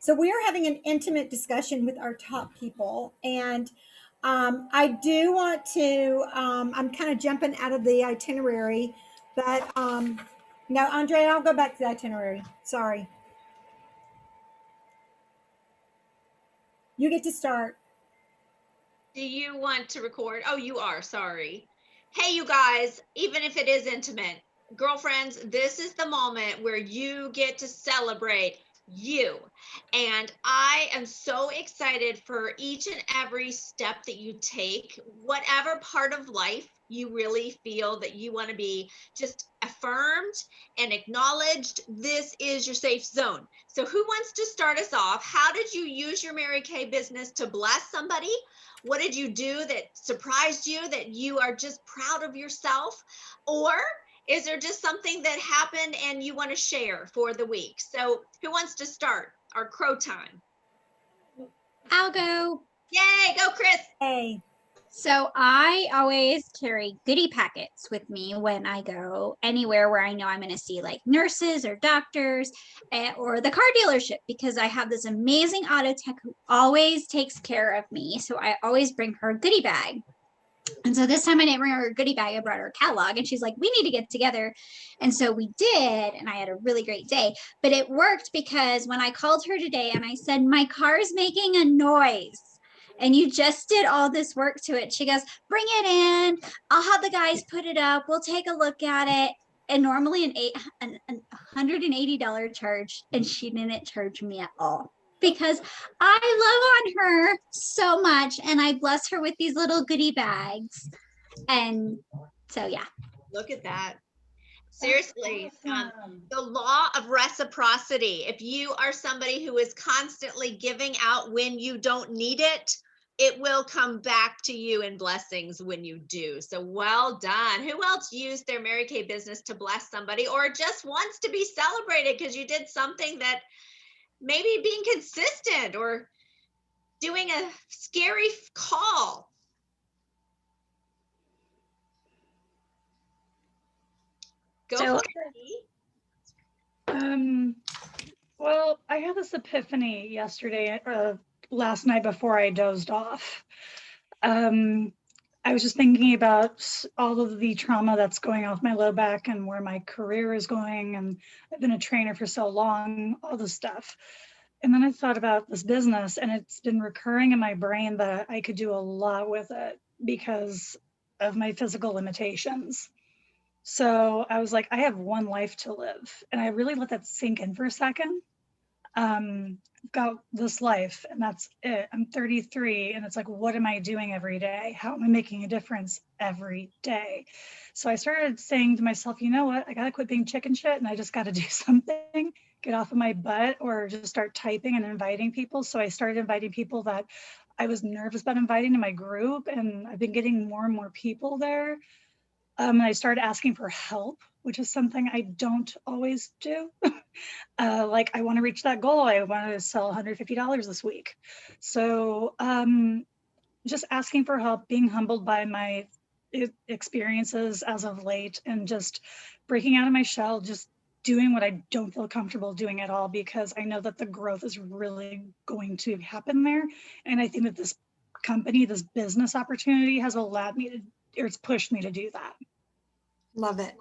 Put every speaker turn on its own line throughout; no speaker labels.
So we are having an intimate discussion with our top people, and I do want to. I'm kind of jumping out of the itinerary, but no, Andre, I'll go back to the itinerary. Sorry, you get to start.
Do you want to record? Oh, you are. Sorry. Hey, you guys, even if it is intimate, girlfriends, this is the moment where you get to celebrate you. And I am so excited for each and every step that you take, whatever part of life you really feel that you want to be just affirmed and acknowledged. This is your safe zone. So, who wants to start us off? How did you use your Mary Kay business to bless somebody? What did you do that surprised you that you are just proud of yourself? Or is there just something that happened and you want to share for the week? So, who wants to start our crow time?
I'll go.
Yay, go, Chris.
Hey,
So I always carry goodie packets with me when I go anywhere where I know I'm going to see like nurses or doctors or the car dealership, because I have this amazing auto tech who always takes care of me. So I always bring her a goodie bag. And so this time I didn't bring her a goodie bag. I brought her a catalog, and she's like, we need to get together. And so we did. And I had a really great day. But it worked because when I called her today and I said, my car's making a noise and you just did all this work to it, she goes, bring it in. I'll have the guys put it up. We'll take a look at it. And normally an $180 charge, and she didn't charge me at all, because I love on her so much and I bless her with these little goodie bags. And so, yeah.
Look at that. Seriously, the law of reciprocity. If you are somebody who is constantly giving out when you don't need it, it will come back to you in blessings when you do. So well done. Who else used their Mary Kay business to bless somebody, or just wants to be celebrated because you did something that maybe being consistent or doing a scary call? Go
So-
for it.
Well, I had this epiphany yesterday, last night before I dozed off. I was just thinking about all of the trauma that's going on with my low back and where my career is going. And I've been a trainer for so long, all this stuff. And then I thought about this business, and it's been recurring in my brain that I could do a lot with it because of my physical limitations. So I was like, I have one life to live. And I really let that sink in for a second. I've got this life, and that's it. I'm 33, and it's like, what am I doing every day? How am I making a difference every day? So I started saying to myself, you know what? I got to quit being chicken shit, and I just got to do something, get off of my butt, or just start typing and inviting people. So I started inviting people that I was nervous about inviting to my group, and I've been getting more and more people there. I started asking for help, which is something I don't always do. Like, I want to reach that goal. I want to sell $150 this week. So just asking for help, being humbled by my experiences as of late, and just breaking out of my shell, just doing what I don't feel comfortable doing at all, because I know that the growth is really going to happen there. And I think that this company, this business opportunity has allowed me to, or it's pushed me to do that.
Love it.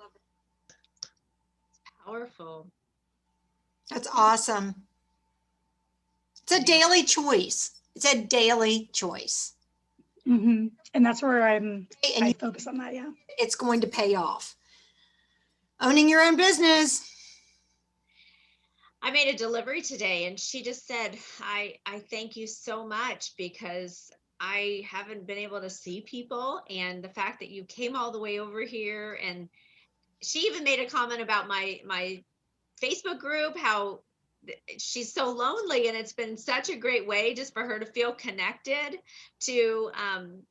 Powerful.
That's awesome. It's a daily choice. It's a daily choice.
And that's where I
And
focus on that. Yeah.
it's going to pay off. Owning your own business.
I made a delivery today, and she just said, I thank you so much, because I haven't been able to see people, and the fact that you came all the way over here. And she even made a comment about my Facebook group, how she's so lonely, and it's been such a great way just for her to feel connected to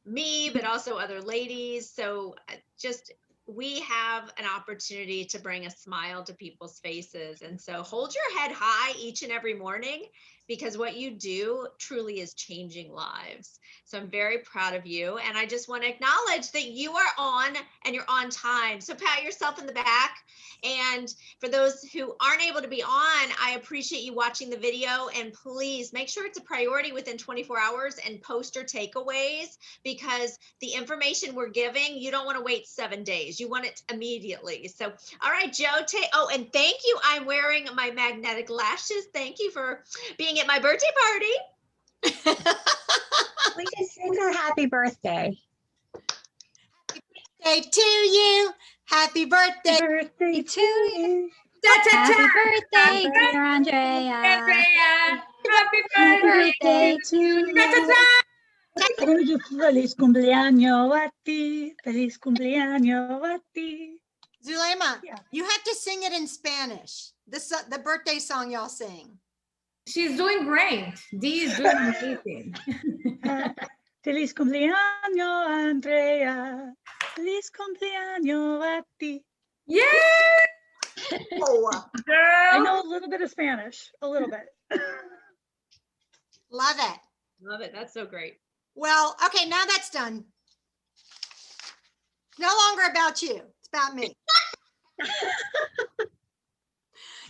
me, but also other ladies. So just, we have an opportunity to bring a smile to people's faces. And so hold your head high each and every morning, because what you do truly is changing lives. So I'm very proud of you. And I just want to acknowledge that you are on and you're on time. So pat yourself in the back. And for those who aren't able to be on, I appreciate you watching the video, and please make sure it's a priority within 24 hours and post your takeaways, because the information we're giving, you don't want to wait 7 days. You want it immediately. So, all right, Joe. Oh, and thank you. I'm wearing my magnetic lashes. Thank you for being at my birthday party.
We just sing her happy birthday.
Day to you. Happy birthday.
Happy birthday to you.
Happy birthday, dear Andrea.
Happy
Happy birthday to you.
Feliz cumpleaños a ti. Feliz cumpleaños a ti.
Zulema,
Yeah.
you have to sing it in Spanish. The birthday song y'all sing.
She's doing great. Dee is doing amazing.
Feliz cumpleaños, Andrea. Feliz cumpleaños a ti.
Yeah,
Oh,
I
girl.
know a little bit of Spanish, a little bit.
Love it.
love it. That's so great.
Well, okay, now that's done. No longer about you. It's about me.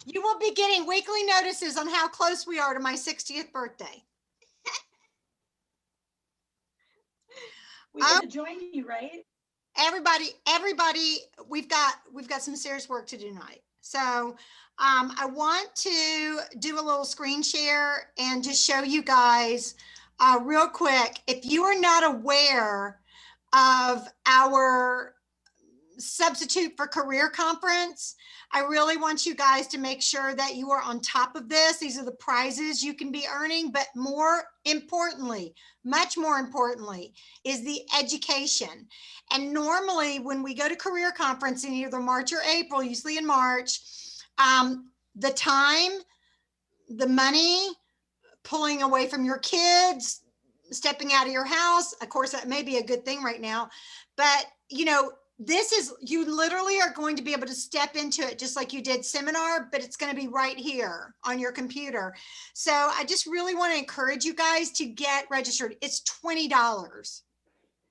You will be getting weekly notices on how close we are to my 60th birthday.
We get to join you, right?
Everybody, we've got some serious work to do tonight. So I want to do a little screen share and just show you guys real quick. If you are not aware of our Substitute for Career Conference, I really want you guys to make sure that you are on top of this. These are the prizes you can be earning, but more importantly, much more importantly, is the education. And normally when we go to Career Conference in either March or April, usually in March, the time, the money, pulling away from your kids, stepping out of your house, of course, that may be a good thing right now, but you know, this is, you literally are going to be able to step into it just like you did seminar, but it's going to be right here on your computer. So I just really want to encourage you guys to get registered. It's $20.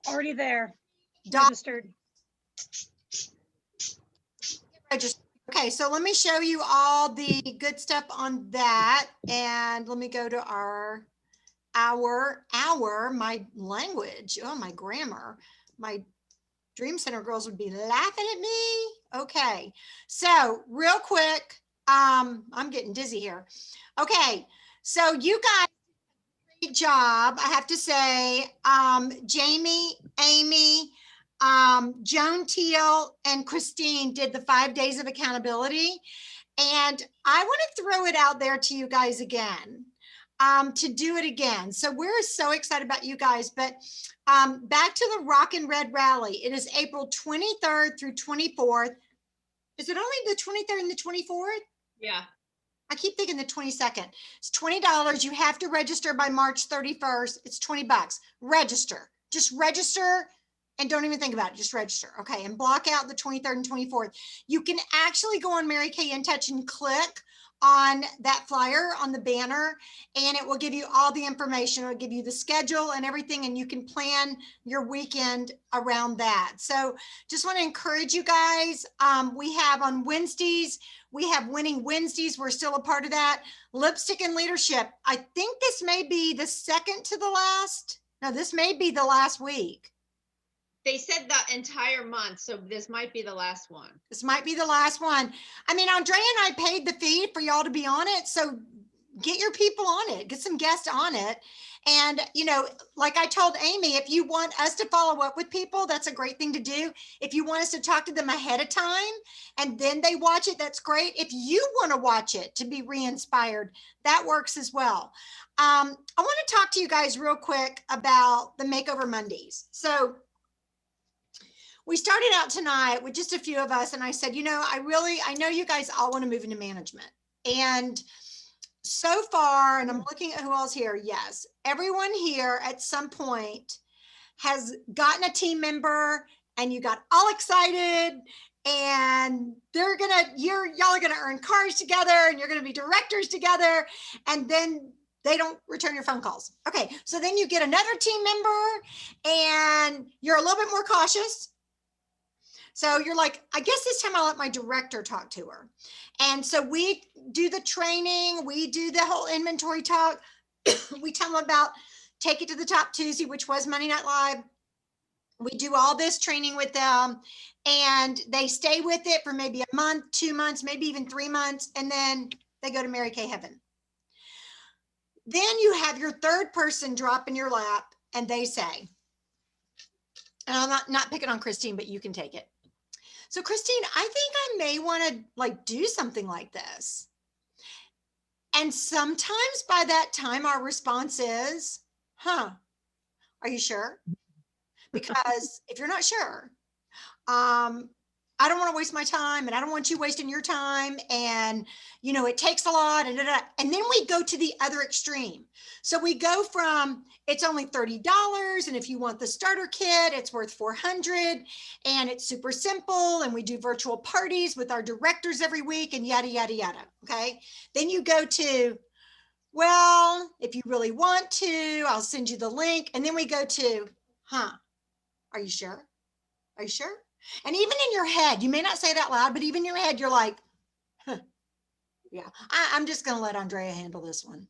Already there,
Doc-
registered.
Register. Okay, so let me show you all the good stuff on that. And let me go to my language, oh, my grammar, my Dream Center girls would be laughing at me. Okay, so real quick, I'm getting dizzy here. Okay, so you guys did a great job, I have to say. Jamie, Amy, Joan Teal, and Christine did the 5 days of accountability. And I want to throw it out there to you guys again, to do it again. So we're so excited about you guys, but back to the Rockin' Red Rally. It is April 23rd through 24th. Is it only the 23rd and the 24th?
Yeah.
I keep thinking the 22nd. It's $20. You have to register by March 31st. It's $20. Register. Just register and don't even think about it. Just register. Okay. And block out the 23rd and 24th. You can actually go on Mary Kay In Touch and click on that flyer on the banner, and it will give you all the information. It'll give you the schedule and everything, and you can plan your weekend around that. So just want to encourage you guys. We have on Wednesdays, we have Winning Wednesdays. We're still a part of that. Lipstick and Leadership. I think this may be the second to the last. No, this may be the last week.
They said the entire month, so this might be the last one.
This might be the last one. I mean, Andrea and I paid the fee for y'all to be on it. So get your people on it, get some guests on it. And, you know, like I told Amy, if you want us to follow up with people, that's a great thing to do. If you want us to talk to them ahead of time and then they watch it, that's great. If you want to watch it to be re-inspired, that works as well. I want to talk to you guys real quick about the Makeover Mondays. So we started out tonight with just a few of us, and I said, you know, I know you guys all want to move into management. And so far, and I'm looking at who else here. Yes, everyone here at some point has gotten a team member and you got all excited and y'all are gonna earn cars together and you're gonna be directors together. And then They don't return your phone calls. Okay, so then you get another team member and you're a little bit more cautious. So you're like, I guess this time I'll let my director talk to her. And so we do the training, we do the whole inventory talk. We tell them about Take It to the Top Tuesday, which was Monday Night Live. We do all this training with them and they stay with it for maybe a month, 2 months, maybe even 3 months. And then they go to Mary Kay Heaven. Then you have your third person drop in your lap and they say, and I'm not picking on Christine, but you can take it. So Christine, I think I may want to like do something like this. And sometimes by that time, our response is, huh, are you sure? Because if you're not sure, I don't want to waste my time and I don't want you wasting your time. And, you know, it takes a lot. And then we go to the other extreme. So we go from it's only $30. And if you want the starter kit, it's worth $400 and it's super simple. And we do virtual parties with our directors every week and yada, yada, yada. Okay. Then you go to, well, if you really want to, I'll send you the link. And then we go to, huh, are you sure? Are you sure? And even in your head, you may not say it out loud, but even in your head, you're like, huh, yeah, I'm just going to let Andrea handle this one.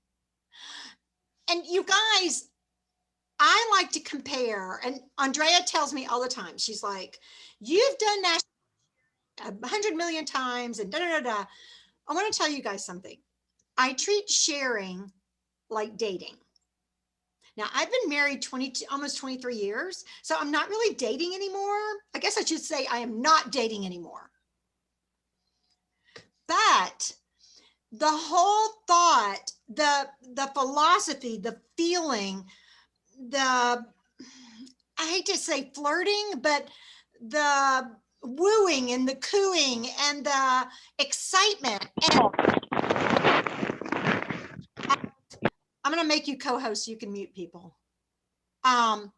And you guys, I like to compare, and Andrea tells me all the time, she's like, you've done national 100 million times and da, da, da, da. I want to tell you guys something. I treat sharing like dating. Now, I've been married almost 23 years, so I'm not really dating anymore. I guess I should say I am not dating anymore. But the whole thought, the philosophy, the feeling, I hate to say flirting, but the wooing and the cooing and the excitement. And I'm going to make you co-host so you can mute people. And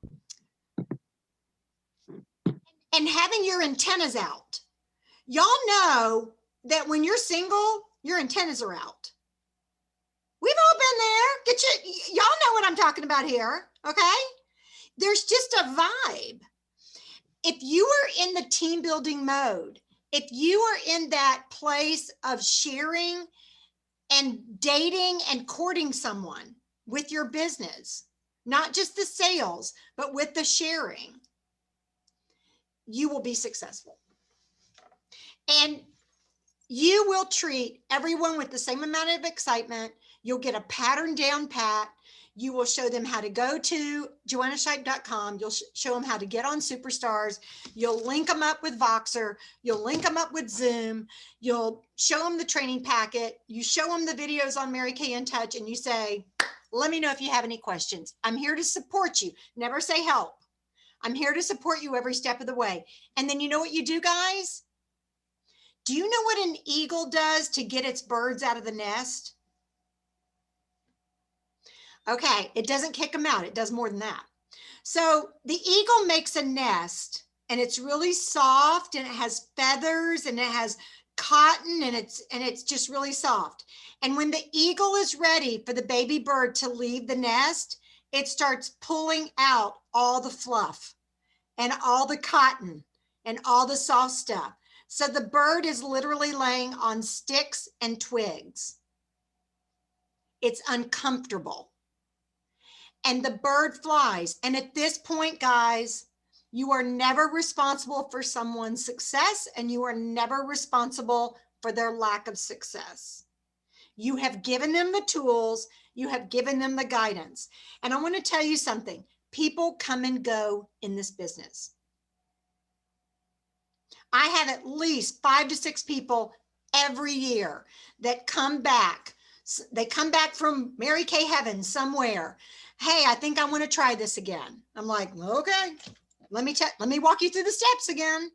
having your antennas out. Y'all know that when you're single, your antennas are out. We've all been there. Y'all know what I'm talking about here, okay? There's just a vibe. If you are in the team building mode, if you are in that place of sharing and dating and courting someone with your business, not just the sales, but with the sharing, you will be successful. And you will treat everyone with the same amount of excitement. You'll get a pattern down pat. You will show them how to go to JoannaShipe.com. You'll show them how to get on Superstars. You'll link them up with Voxer. You'll link them up with Zoom. You'll show them the training packet. You show them the videos on Mary Kay In Touch and you say, let me know if you have any questions. I'm here to support you. Never say help. I'm here to support you every step of the way. And then you know what you do, guys? Do you know what an eagle does to get its birds out of the nest? Okay, it doesn't kick them out. It does more than that. So the eagle makes a nest and it's really soft and it has feathers and it has cotton and it's just really soft. And when the eagle is ready for the baby bird to leave the nest, it starts pulling out all the fluff and all the cotton and all the soft stuff. So the bird is literally laying on sticks and twigs. It's uncomfortable. And the bird flies. And at this point, guys, you are never responsible for someone's success and you are never responsible for their lack of success. You have given them the tools, you have given them the guidance. And I want to tell you something, people come and go in this business. I have at least 5 to 6 people every year that come back. They come back from Mary Kay Heaven somewhere. Hey, I think I want to try this again. I'm like, okay, let me walk you through the steps again.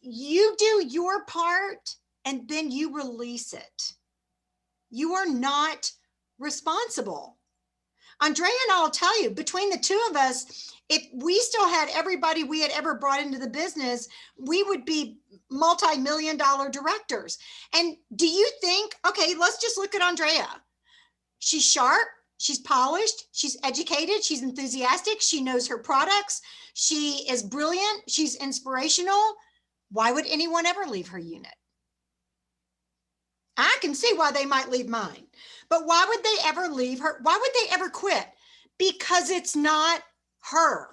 You do your part and then you release it. You are not responsible. Andrea and I'll tell you, between the two of us, if we still had everybody we had ever brought into the business, we would be multi-million-dollar directors. And do you think, okay, let's just look at Andrea. She's sharp, she's polished, she's educated, she's enthusiastic, she knows her products, she is brilliant, she's inspirational. Why would anyone ever leave her unit? I can see why they might leave mine, but why would they ever leave her? Why would they ever quit? Because it's not her.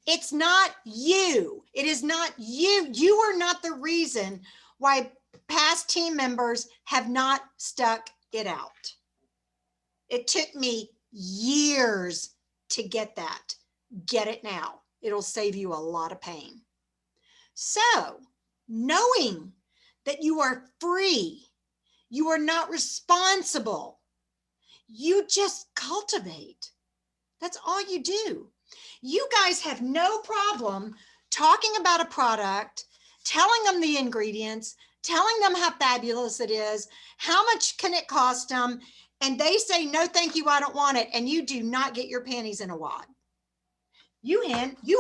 It's not you. It is not you. You are not the reason why past team members have not stuck it out. It took me years to get that. Get it now. It'll save you a lot of pain. So, knowing that you are free, you are not responsible, you just cultivate. That's all you do. You guys have no problem talking about a product, telling them the ingredients, telling them how fabulous it is, how much can it cost them, and they say, no, thank you, I don't want it, and you do not get your panties in a wad. You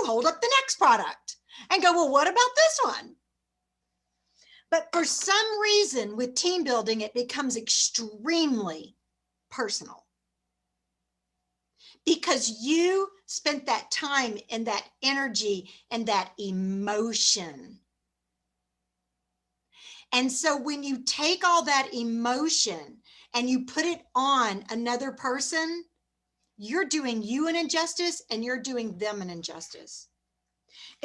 hold up the next product and go, well, what about this one? But for some reason with team building, it becomes extremely personal because you spent that time and that energy and that emotion. And so when you take all that emotion and you put it on another person, you're doing you an injustice and you're doing them an injustice.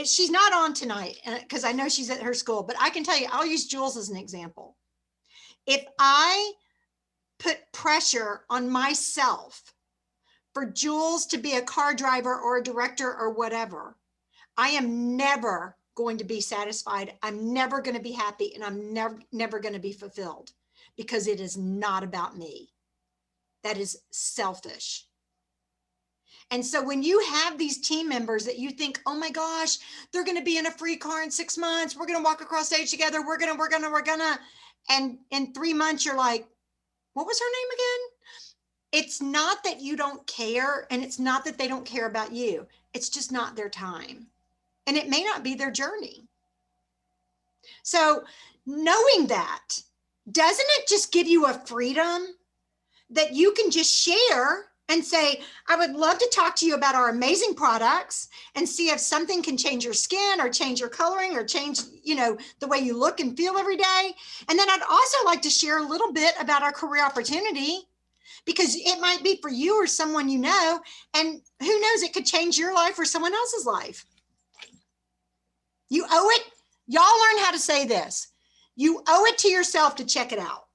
She's not on tonight because I know she's at her school, but I can tell you, I'll use Jules as an example. If I put pressure on myself for Jules to be a car driver or a director or whatever, I am never going to be satisfied. I'm never going to be happy, and I'm never going to be fulfilled because it is not about me. That is selfish. And so when you have these team members that you think, oh my gosh, they're going to be in a free car in 6 months. We're going to walk across stage together. We're going to, and in 3 months, you're like, what was her name again? It's not that you don't care. And it's not that they don't care about you. It's just not their time. And it may not be their journey. So knowing that, doesn't it just give you a freedom that you can just share and say, I would love to talk to you about our amazing products and see if something can change your skin or change your coloring or change, the way you look and feel every day. And then I'd also like to share a little bit about our career opportunity, because it might be for you or someone you know, and who knows, it could change your life or someone else's life. You owe it. Y'all learn how to say this. You owe it to yourself to check it out.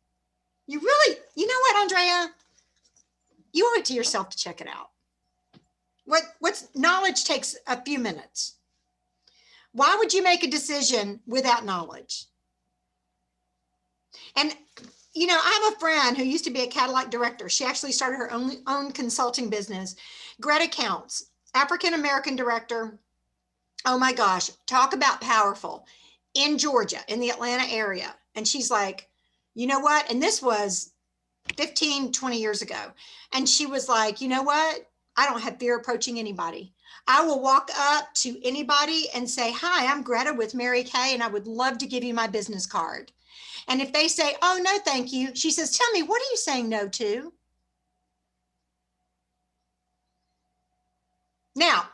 You really, you know what, Andrea? You owe it to yourself to check it out. What's knowledge takes a few minutes. Why would you make a decision without knowledge? And, I have a friend who used to be a Cadillac director. She actually started her own consulting business. Greta Counts, African-American director. Oh my gosh, talk about powerful. In Georgia, in the Atlanta area. And she's like, you know what? And this was 15, 20 years ago. And she was like, you know what? I don't have fear approaching anybody. I will walk up to anybody and say, hi, I'm Greta with Mary Kay, and I would love to give you my business card. And if they say, oh, no, thank you, she says, tell me, what are you saying no to? Now,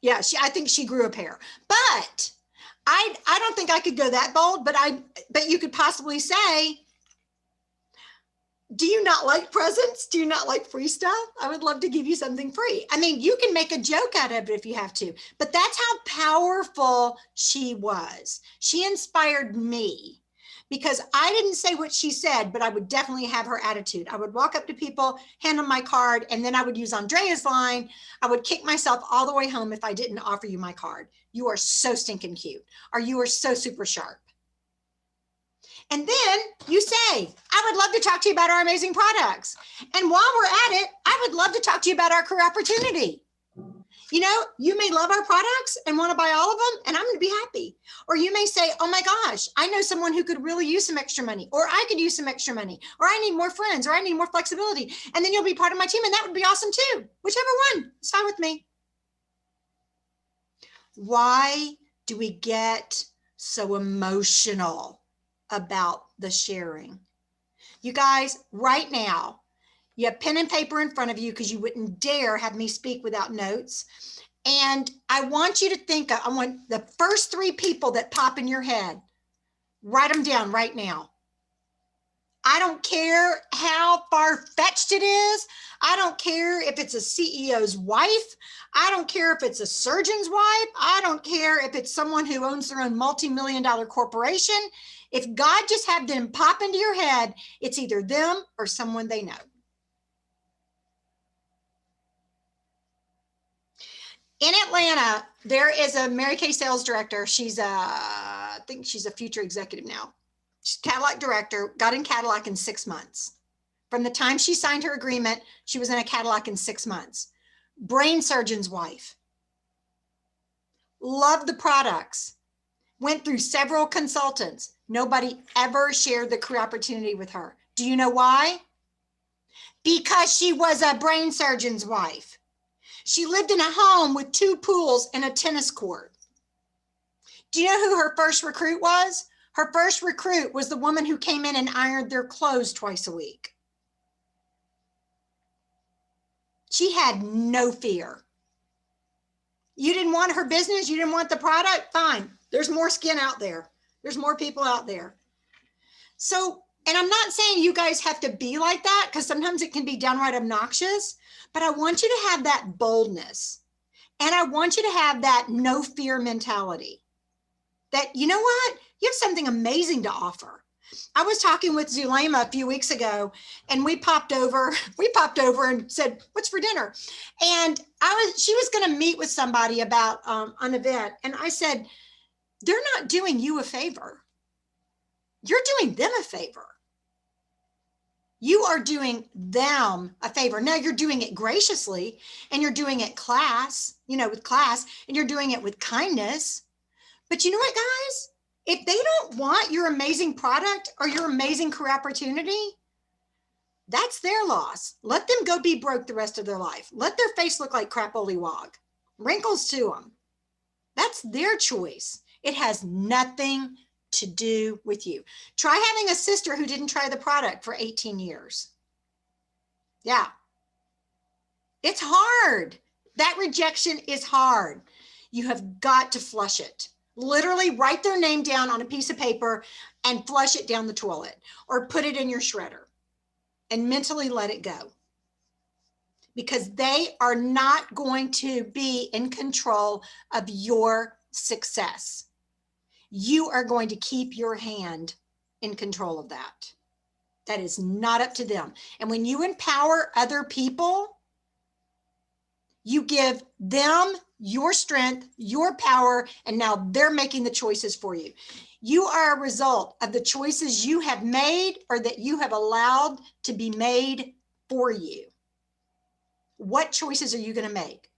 yeah, I think she grew a pair, but I don't think I could go that bold, but you could possibly say, do you not like presents? Do you not like free stuff? I would love to give you something free. I mean, you can make a joke out of it if you have to, but that's how powerful she was. She inspired me because I didn't say what she said, but I would definitely have her attitude. I would walk up to people, hand them my card, and then I would use Andrea's line. I would kick myself all the way home if I didn't offer you my card. You are so stinking cute, or you are so super sharp. And then you say, I would love to talk to you about our amazing products. And while we're at it, I would love to talk to you about our career opportunity. You may love our products and want to buy all of them, and I'm going to be happy. Or you may say, oh my gosh, I know someone who could really use some extra money, or I could use some extra money, or I need more friends, or I need more flexibility. And then you'll be part of my team, and that would be awesome too. Whichever one, it's fine with me. Why do we get so emotional about the sharing? You guys, right now, you have pen and paper in front of you because you wouldn't dare have me speak without notes. And I want you to think, I want the first 3 people that pop in your head, write them down right now. I don't care how far-fetched it is. I don't care if it's a CEO's wife. I don't care if it's a surgeon's wife. I don't care if it's someone who owns their own multi-million-dollar corporation. If God just had them pop into your head, it's either them or someone they know. In Atlanta, there is a Mary Kay sales director. She's I think she's a future executive now. She's Cadillac director, got in Cadillac in 6 months. From the time she signed her agreement, she was in a Cadillac in 6 months. Brain surgeon's wife. Loved the products. Went through several consultants. Nobody ever shared the career opportunity with her. Do you know why? Because she was a brain surgeon's wife. She lived in a home with 2 pools and a tennis court. Do you know who her first recruit was? Her first recruit was the woman who came in and ironed their clothes twice a week. She had no fear. You didn't want her business, you didn't want the product, fine. There's more skin out there. There's more people out there. So, and I'm not saying you guys have to be like that because sometimes it can be downright obnoxious, but I want you to have that boldness. And I want you to have that no fear mentality. That, you know what? You have something amazing to offer. I was talking with Zulema a few weeks ago and we popped over and said, what's for dinner? And she was going to meet with somebody about an event. And I said, they're not doing you a favor. You're doing them a favor. You are doing them a favor. Now you're doing it graciously and you're doing it with class, and you're doing it with kindness. But you know what, guys? If they don't want your amazing product or your amazing career opportunity, that's their loss. Let them go be broke the rest of their life. Let their face look like crapoly wog. Wrinkles to them. That's their choice. It has nothing to do with you. Try having a sister who didn't try the product for 18 years. Yeah. It's hard. That rejection is hard. You have got to flush it. Literally write their name down on a piece of paper and flush it down the toilet or put it in your shredder and mentally let it go. Because they are not going to be in control of your success. You are going to keep your hand in control of that. That is not up to them. And when you empower other people, you give them your strength, your power, and now they're making the choices for you. You are a result of the choices you have made or that you have allowed to be made for you. What choices are you going to make?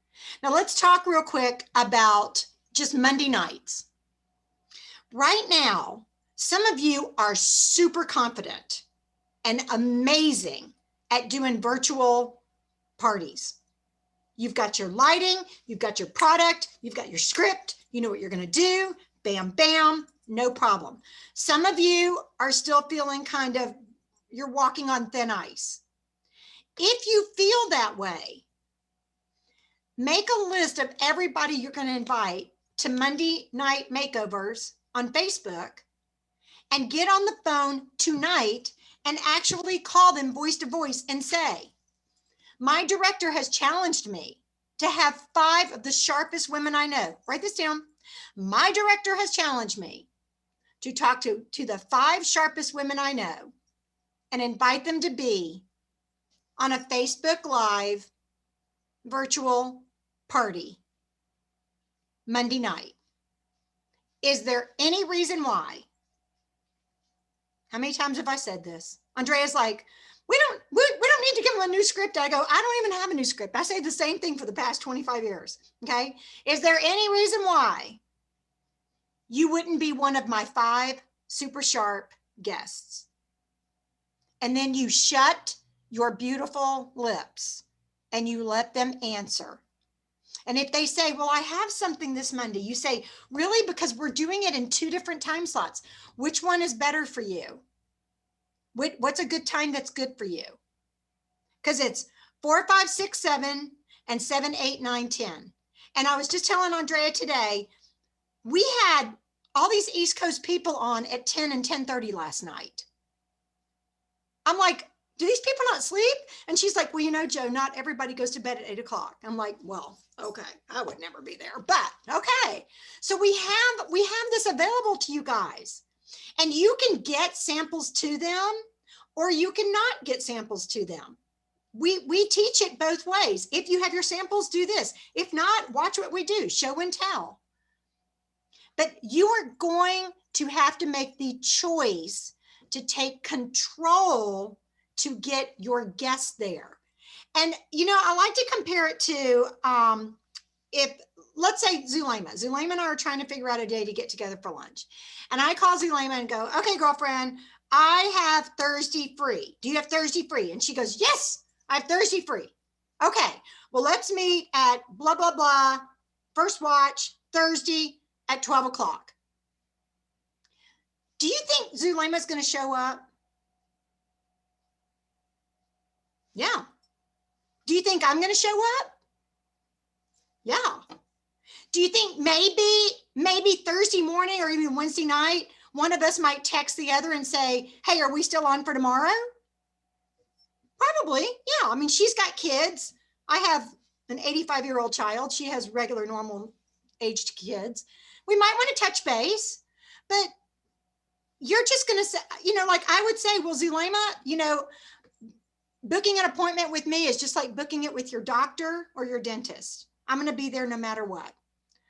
Now let's talk real quick about just Monday nights. Right now, some of you are super confident and amazing at doing virtual parties. You've got your lighting, you've got your product, you've got your script, you know what you're going to do, bam, bam, no problem. Some of you are still feeling you're walking on thin ice. If you feel that way, make a list of everybody you're going to invite to Monday night makeovers on Facebook and get on the phone tonight and actually call them voice to voice and say, my director has challenged me to have 5 of the sharpest women I know. Write this down. My director has challenged me to talk to the 5 sharpest women I know and invite them to be on a Facebook Live virtual party Monday night. Is there any reason why? How many times have I said this? Andrea's like, we don't need to give them a new script. I go, I don't even have a new script. I say the same thing for the past 25 years. Okay. Is there any reason why you wouldn't be one of my 5 super sharp guests? And then you shut your beautiful lips and you let them answer. And if they say, well, I have something this Monday, you say, really? Because we're doing it in 2 different time slots. Which one is better for you? What's a good time that's good for you? Because it's 4, 5, 6, 7, and 7, 8, 9, 10. And I was just telling Andrea today, we had all these East Coast people on at 10 and 10:30 last night. I'm like, do these people not sleep? And she's like, well, you know, Joe, not everybody goes to bed at 8 o'clock. I'm like, well, okay, I would never be there, but okay. So we have this available to you guys, and you can get samples to them, or you cannot get samples to them. We teach it both ways. If you have your samples, do this. If not, watch what we do, show and tell. But you are going to have to make the choice to take control to get your guests there. And, you know, I like to compare it to if, let's say Zulema and I are trying to figure out a day to get together for lunch. And I call Zulema and go, okay, girlfriend, I have Thursday free. Do you have Thursday free? And she goes, yes, I have Thursday free. Okay, well, let's meet at blah, blah, blah, first watch, Thursday at 12 o'clock. Do you think Zulema's going to show up? Yeah. Do you think I'm going to show up? Yeah. Do you think maybe Thursday morning or even Wednesday night, one of us might text the other and say, hey, are we still on for tomorrow? Probably. Yeah. I mean, she's got kids. I have an 85-year-old child. She has regular, normal aged kids. We might want to touch base, but you're just going to say, you know, like I would say, well, Zulema, you know, booking an appointment with me is just like booking it with your doctor or your dentist. I'm going to be there no matter what.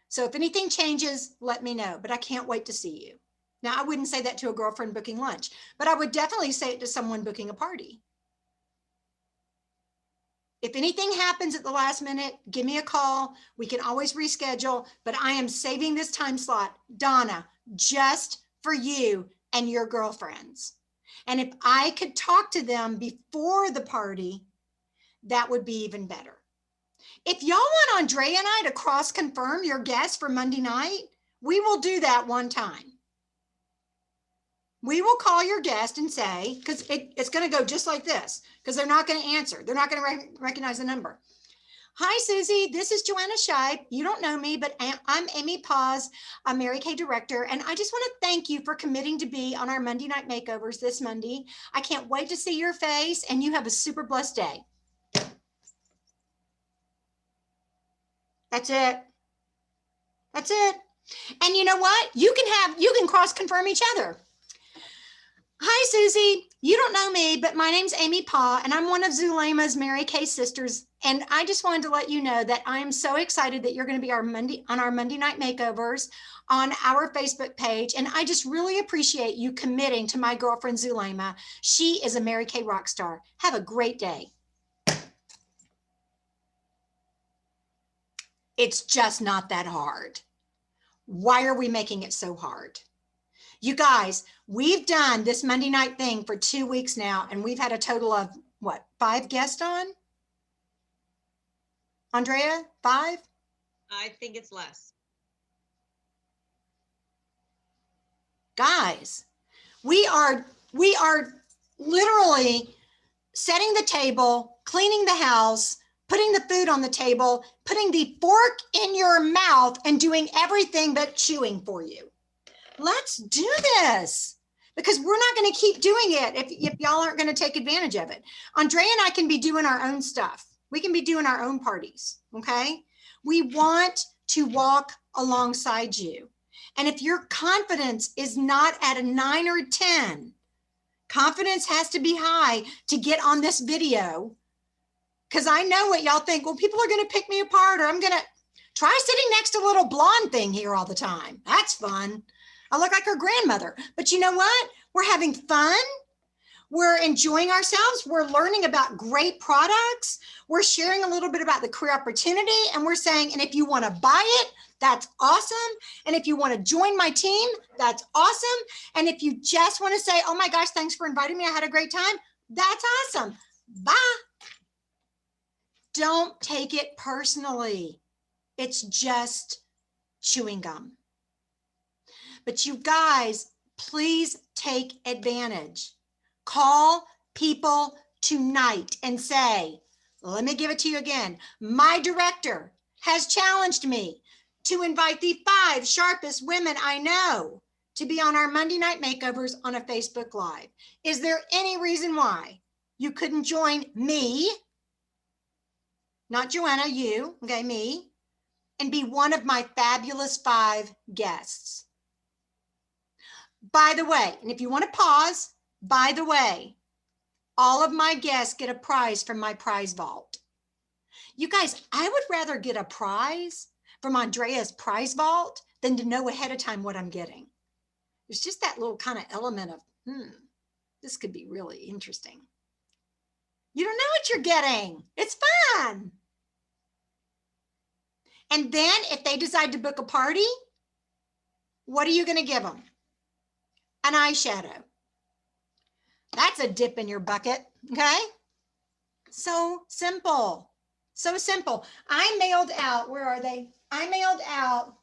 So if anything changes, let me know, but I can't wait to see you. Now, I wouldn't say that to a girlfriend booking lunch, but I would definitely say it to someone booking a party. If anything happens at the last minute, give me a call. We can always reschedule, but I am saving this time slot, Donna, just for you and your girlfriends. And if I could talk to them before the party, that would be even better. If y'all want Andrea and I to cross confirm your guests for Monday night, we will do that one time. We will call your guest and say, because it's going to go just like this, because they're not going to answer. They're not going to recognize the number. Hi, Susie. This is Joanna Scheib. You don't know me, but I'm Amy Paz, a Mary Kay director. And I just want to thank you for committing to be on our Monday night makeovers this Monday. I can't wait to see your face, and you have a super blessed day. That's it. That's it. And you know what? You can cross confirm each other. Hi, Susie. You don't know me, but my name's Amy Pa, and I'm one of Zulema's Mary Kay sisters. And I just wanted to let you know that I am so excited that you're going to be on our Monday night makeovers on our Facebook page. And I just really appreciate you committing to my girlfriend, Zulema. She is a Mary Kay rock star. Have a great day. It's just not that hard. Why are we making it so hard? You guys, we've done this Monday night thing for 2 weeks now, and we've had a total of, what, 5 guests on? Andrea, 5?
I think it's less.
Guys, we are literally setting the table, cleaning the house, putting the food on the table, putting the fork in your mouth, and doing everything but chewing for you. Let's do this, because we're not going to keep doing it if y'all aren't going to take advantage of it. Andrea and I can be doing our own stuff. We can be doing our own parties, okay? We want to walk alongside you. And if your confidence is not at a 9 or 10, confidence has to be high to get on this video, because I know what y'all think. Well, people are going to pick me apart, or I'm going to try sitting next to a little blonde thing here all the time. That's fun. I look like her grandmother, but you know what? We're having fun. We're enjoying ourselves. We're learning about great products. We're sharing a little bit about the career opportunity, and we're saying, and if you want to buy it, that's awesome. And if you want to join my team, that's awesome. And if you just want to say, oh my gosh, thanks for inviting me, I had a great time, that's awesome. Bye. Don't take it personally. It's just chewing gum. But you guys, please take advantage. Call people tonight and say, let me give it to you again. My director has challenged me to invite the 5 sharpest women I know to be on our Monday night makeovers on a Facebook Live. Is there any reason why you couldn't join me, not Joanna, you, okay, me, and be one of my fabulous 5 guests? By the way, and if you want to pause, by the way, all of my guests get a prize from my prize vault. You guys, I would rather get a prize from Andrea's prize vault than to know ahead of time what I'm getting. There's just that little kind of element of, this could be really interesting. You don't know what you're getting. It's fun. And then if they decide to book a party, what are you going to give them? An eyeshadow. That's a dip in your bucket, okay? So simple, so simple. I mailed out, where are they? I mailed out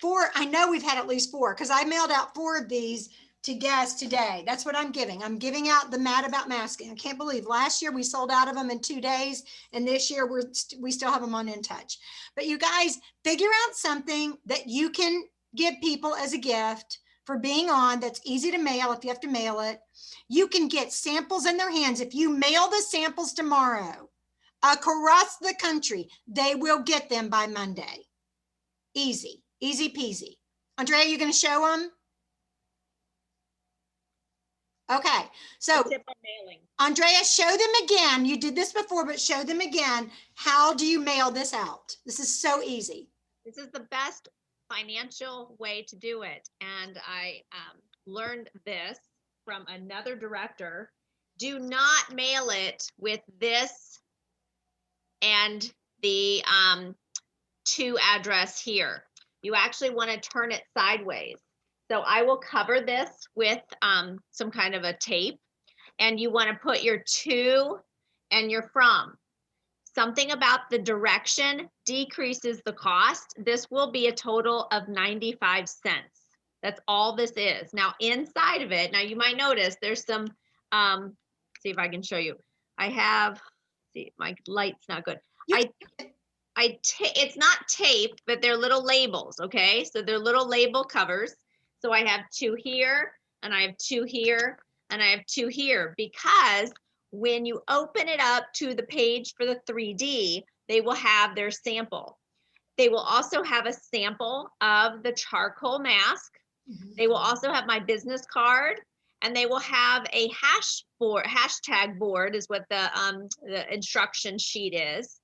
4, I know we've had at least 4, because I mailed out 4 of these to guests today. That's what I'm giving. I'm giving out the Mad About Masking. I can't believe last year we sold out of them in 2 days, and this year we still have them on In Touch. But you guys, figure out something that you can give people as a gift for being on that's easy to mail if you have to mail it. You can get samples in their hands. If you mail the samples tomorrow across the country, they will get them by Monday. Easy, easy peasy. Andrea, you going to show them? Okay, so
Tip on mailing.
Andrea, show them again. You did this before, but show them again. How do you mail this out? This is so easy.
This is the best financial way to do it. And I learned this from another director. Do not mail it with this and the 2 address here. You actually want to turn it sideways. So I will cover this with some kind of a tape, and you want to put your to and your from. Something about the direction decreases the cost. This will be a total of 95 cents. That's all this is. Now inside of it, now you might notice there's some, see if I can show you. I have, see, my light's not good. It's not tape, but they're little labels, okay? So they're little label covers. So I have 2 here, and I have 2 here, and I have 2 here, because when you open it up to the page for the 3D, they will have their sample. They will also have a sample of the charcoal mask. They will also have my business card, and they will have a hashtag board is what the instruction sheet is.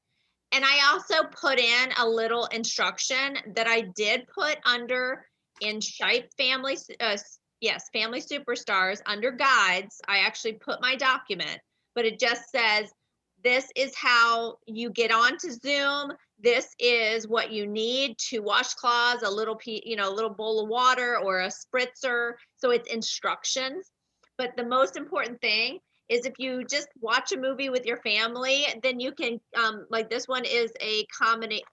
And I also put in a little instruction that I did put under in Shipe Family, Family Superstars under guides. I actually put my document, but it just says, this is how you get onto Zoom. This is what you need: 2 washcloths, a little little bowl of water, or a spritzer. So it's instructions. But the most important thing is, if you just watch a movie with your family, then you can, like this one is a comedy.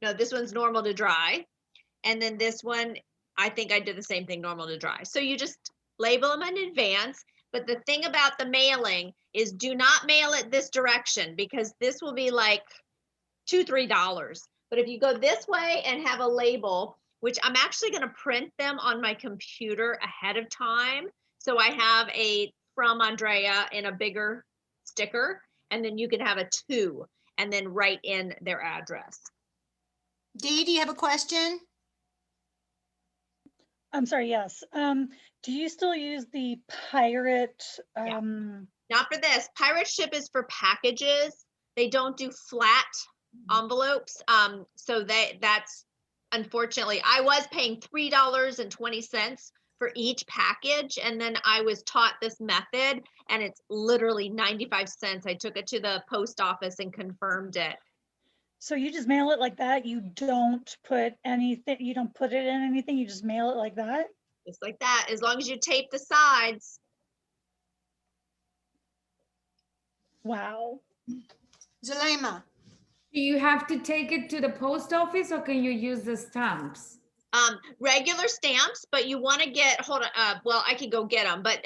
No, this one's normal to dry. And then this one, I think I did the same thing, normal to dry. So you just label them in advance. But the thing about the mailing is, do not mail it this direction, because this will be like $2-3. But if you go this way and have a label, which I'm actually going to print them on my computer ahead of time. So I have a from Andrea in a bigger sticker, and then you can have a 2 and then write in their address.
Dee, do you have a question?
I'm sorry, yes. Do you still use the pirate?
Yeah. Not for this. Pirate Ship is for packages. They don't do flat envelopes. So that's unfortunately, I was paying $3.20 for each package. And then I was taught this method, and it's literally 95 cents. I took it to the post office and confirmed it.
So you just mail it like that? You don't put anything, you don't put it in anything, you just mail it like that?
Just like that, as long as you tape the sides.
Wow.
Zulema.
Do you have to take it to the post office, or can you use the stamps?
Regular stamps, but you want to get, hold on, well, I could go get them, but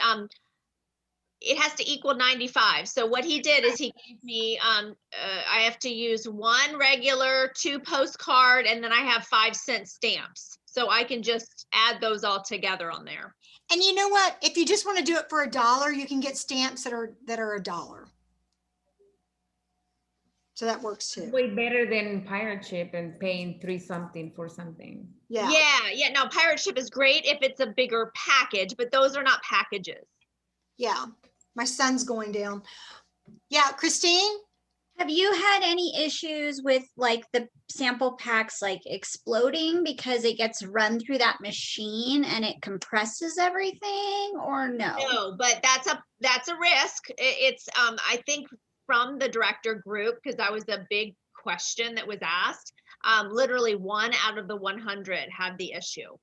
it has to equal 95. So what he did is he gave me, I have to use 1 regular, 2 postcard, and then I have 5-cent stamps. So I can just add those all together on there.
And you know what? If you just want to do it for $1, you can get stamps that are $1. So that works too.
Way better than pirate ship and paying 3 something for something.
Yeah.
Yeah. No, pirate ship is great if it's a bigger package, but those are not packages.
Yeah. My son's going down. Yeah, Christine?
Have you had any issues with like the sample packs like exploding because it gets run through that machine and it compresses everything, or no?
No, but that's a risk. It's I think from the director group, because that was a big question that was asked. Literally 1 out of the 100 had the issue.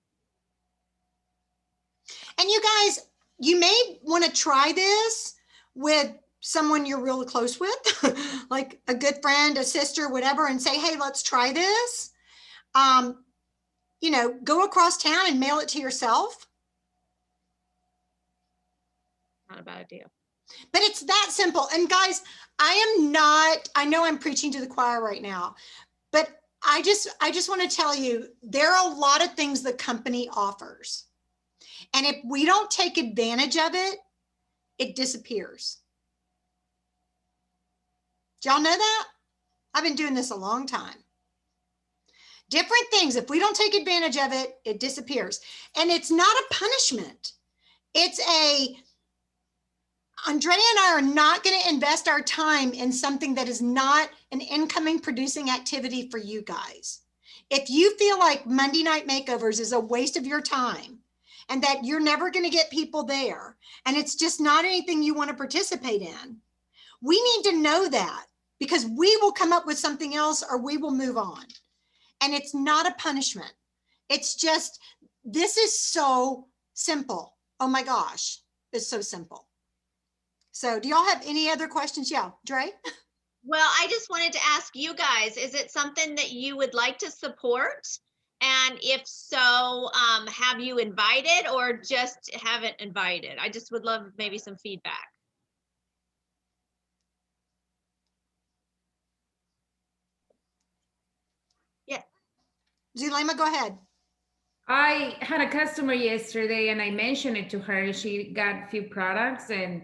And you guys, you may want to try this with someone you're really close with, like a good friend, a sister, whatever, and say, hey, let's try this. You know, go across town and mail it to yourself.
Not a bad idea.
But it's that simple. And guys, I know I'm preaching to the choir right now, but I just want to tell you, there are a lot of things the company offers. And if we don't take advantage of it, it disappears. Do y'all know that? I've been doing this a long time. Different things, if we don't take advantage of it, it disappears. And it's not a punishment. It's Andrea and I are not going to invest our time in something that is not an incoming producing activity for you guys. If you feel like Monday Night Makeovers is a waste of your time and that you're never going to get people there, and it's just not anything you want to participate in, we need to know that, because we will come up with something else or we will move on. And it's not a punishment. It's just, this is so simple. Oh my gosh, it's so simple. So do y'all have any other questions? Yeah, Dre?
Well, I just wanted to ask you guys, is it something that you would like to support? And if so, have you invited or just haven't invited? I just would love maybe some feedback. Yeah.
Zulema, go ahead.
I had a customer yesterday and I mentioned it to her. She got a few products and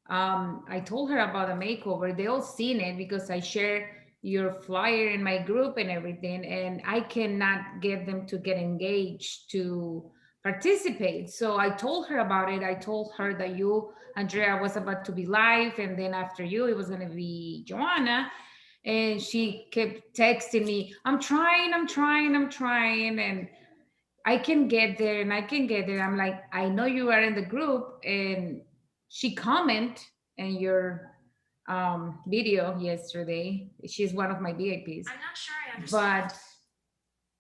I told her about the makeover. They all seen it because I share your flyer in my group and everything, and I cannot get them to get engaged to participate. So I told her about it. I told her that you, Andrea, was about to be live, and then after you, it was going to be Joanna. And she kept texting me, I'm trying. And I can get there and I can get there. I'm like, I know you are in the group. And she commented in your video yesterday. She's one of my VIPs.
I'm not sure I understand.
But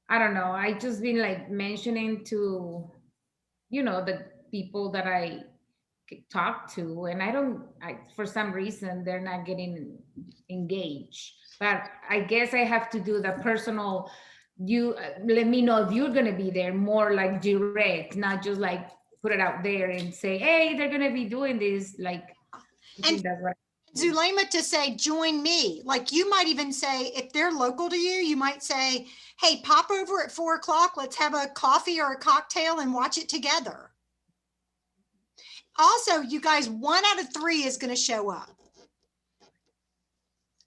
I don't know. I just been like mentioning to, the people that I talk to, and for some reason, they're not getting engaged. But I guess I have to do the personal, let me know if you're going to be there, more like direct, not just like put it out there and say, hey, they're going to be doing this. Like, I think that's what.
Zulema, to say, join me. Like, you might even say, if they're local to you, you might say, hey, pop over at 4 o'clock. Let's have a coffee or a cocktail and watch it together. Also, you guys, 1 out of 3 is going to show up.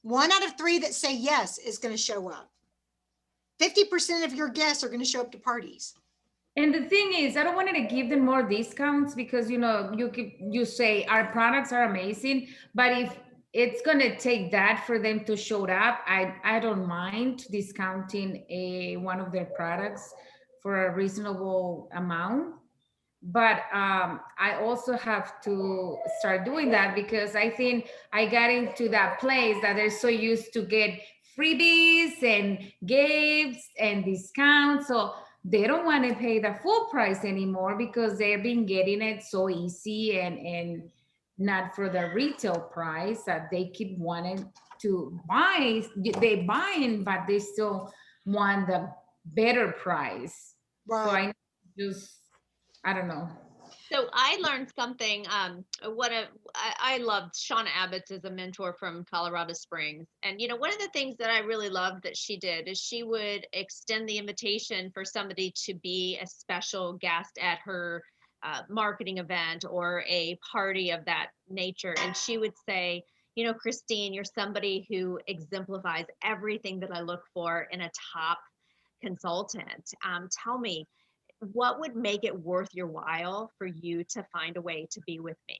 1 out of 3 that say yes is going to show up. 50% of your guests are going to show up to parties.
And the thing is, I don't want to give them more discounts because, you say our products are amazing, but if it's going to take that for them to show up, I don't mind discounting one of their products for a reasonable amount. But I also have to start doing that because I think I got into that place that they're so used to get freebies and gifts and discounts. So they don't want to pay the full price anymore because they've been getting it so easy and not for the retail price that they keep wanting to buy. They buying, but they still want the better price.
Right.
So I don't know.
So I learned something. I loved Shauna Abbott's as a mentor from Colorado Springs, and one of the things that I really loved that she did is she would extend the invitation for somebody to be a special guest at her marketing event or a party of that nature, and she would say, Christine, you're somebody who exemplifies everything that I look for in a top consultant. Tell me, what would make it worth your while for you to find a way to be with me?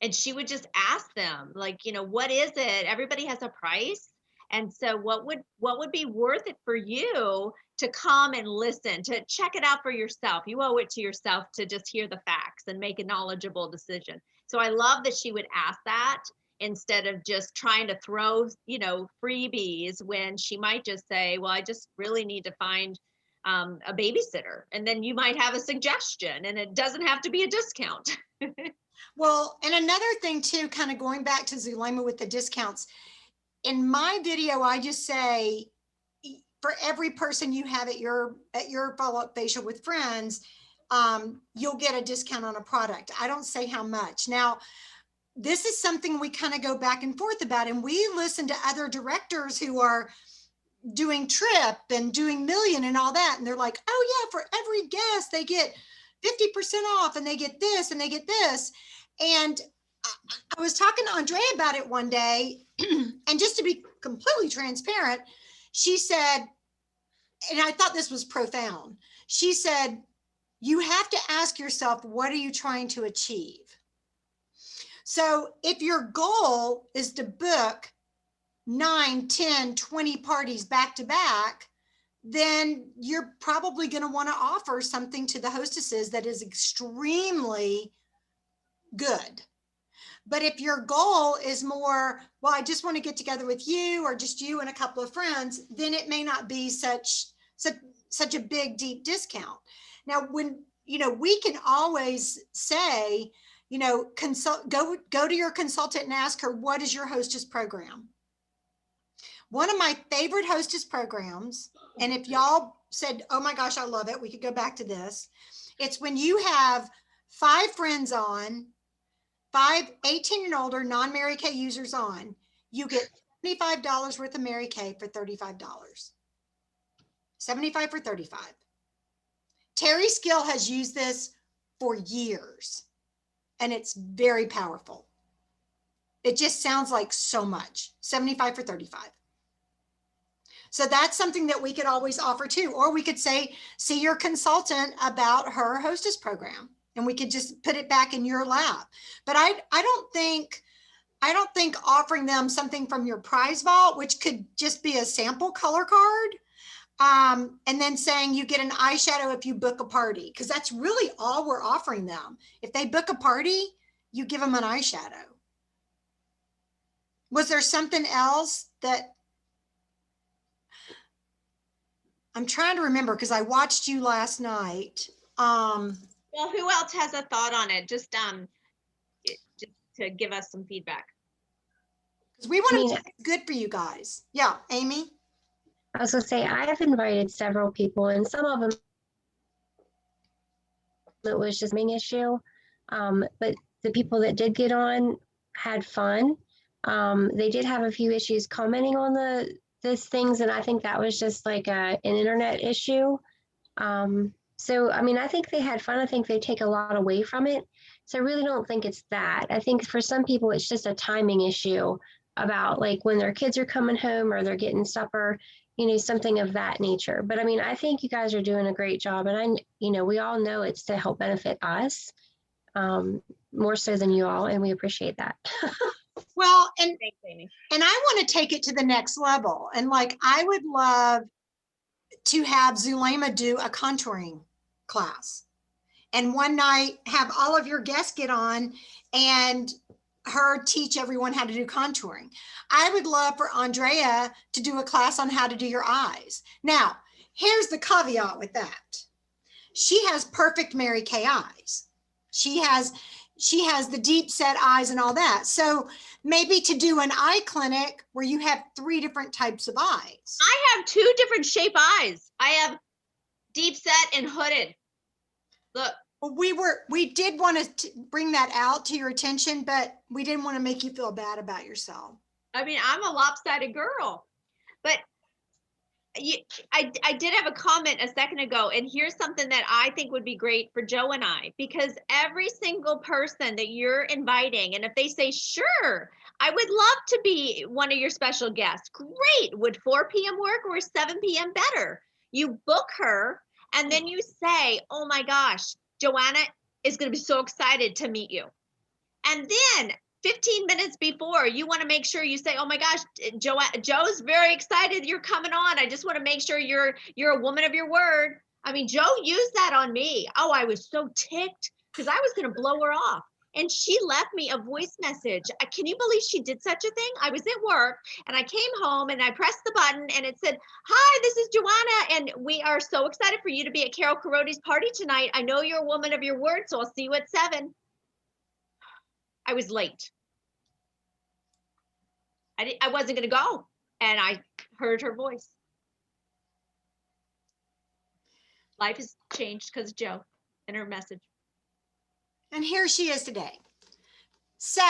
And she would just ask them, like, what is it? Everybody has a price. And so what would be worth it for you to come and listen, to check it out for yourself? You owe it to yourself to just hear the facts and make a knowledgeable decision. So I love that she would ask that instead of just trying to throw, freebies, when she might just say, well, I just really need to find a babysitter. And then you might have a suggestion, and it doesn't have to be a discount.
Well, and another thing too, kind of going back to Zulema with the discounts, in my video, I just say, for every person you have at your follow-up facial with friends, you'll get a discount on a product. I don't say how much. Now, this is something we kind of go back and forth about, and we listen to other directors who are doing Trip and doing Million and all that, and they're like, oh yeah, for every guest they get 50% off, and they get this and they get this. And I was talking to Andrea about it one day, and just to be completely transparent, she said, and I thought this was profound, she said, you have to ask yourself, what are you trying to achieve? So if your goal is to book 9, 10, 20 parties back to back, then you're probably going to want to offer something to the hostesses that is extremely good. But if your goal is more, well, I just want to get together with you, or just you and a couple of friends, then it may not be such a big, deep discount. Now, when, we can always say, go to your consultant and ask her, what is your hostess program? One of my favorite hostess programs, and if y'all said, oh my gosh, I love it, we could go back to this. It's when you have 5 friends on, 5 18 and older non-Mary Kay users on, you get $75 worth of Mary Kay for $35. 75 for 35. Terry Skill has used this for years, and it's very powerful. It just sounds like so much. 75 for 35. So that's something that we could always offer too. Or we could say, see your consultant about her hostess program, and we could just put it back in your lap. But I don't think offering them something from your prize vault, which could just be a sample color card, and then saying you get an eyeshadow if you book a party, because that's really all we're offering them. If they book a party, you give them an eyeshadow. Was there something else that I'm trying to remember, because I watched you last night?
Well, who else has a thought on it? Just to give us some feedback.
Because we want to make it good for you guys. Yeah, Amy?
I was gonna say, I've invited several people, and some of them it was just a main issue. But the people that did get on had fun. They did have a few issues commenting on these things, and I think that was just like an internet issue. So, I mean, I think they had fun. I think they take a lot away from it. So I really don't think it's that. I think for some people, it's just a timing issue about like when their kids are coming home or they're getting supper, something of that nature. But I mean, I think you guys are doing a great job, and we all know it's to help benefit us more so than you all, and we appreciate that.
Well, and
Thanks, Amy.
And I want to take it to the next level. And like, I would love to have Zulema do a contouring class, and one night have all of your guests get on and her teach everyone how to do contouring. I would love for Andrea to do a class on how to do your eyes. Now, here's the caveat with that. She has perfect Mary Kay eyes. She has the deep set eyes and all that. So maybe to do an eye clinic where you have 3 different types of eyes.
I have 2 different shape eyes. I have deep set and hooded. Look,
Well, we did want to bring that out to your attention, but we didn't want to make you feel bad about yourself.
I mean, I'm a lopsided girl, but I did have a comment a second ago, and here's something that I think would be great for Joe and I, because every single person that you're inviting, and if they say, sure, I would love to be one of your special guests, great. Would 4 p.m. work or 7 p.m. better? You book her, and then you say, oh my gosh, Joanna is going to be so excited to meet you. And then 15 minutes before, you want to make sure you say, oh my gosh, Joe's very excited you're coming on. I just want to make sure you're a woman of your word. I mean, Joe used that on me. Oh, I was so ticked because I was going to blow her off. And she left me a voice message. Can you believe she did such a thing? I was at work and I came home and I pressed the button and it said, hi, this is Joanna. And we are so excited for you to be at Carol Caroti's party tonight. I know you're a woman of your word, so I'll see you at 7. I was late. I wasn't going to go. And I heard her voice. Life has changed because of Joe and her message.
And here she is today. So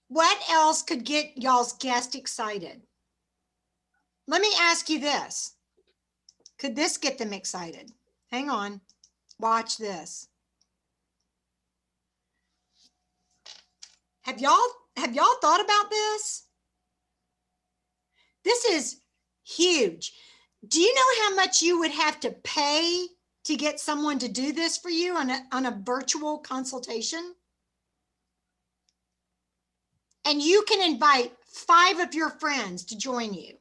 what else could get y'all's guest excited? Let me ask you this. Could this get them excited? Hang on. Watch this. Have y'all thought about this? This is huge. Do you know how much you would have to pay to get someone to do this for you on a virtual consultation? And you can invite 5 of your friends to join you.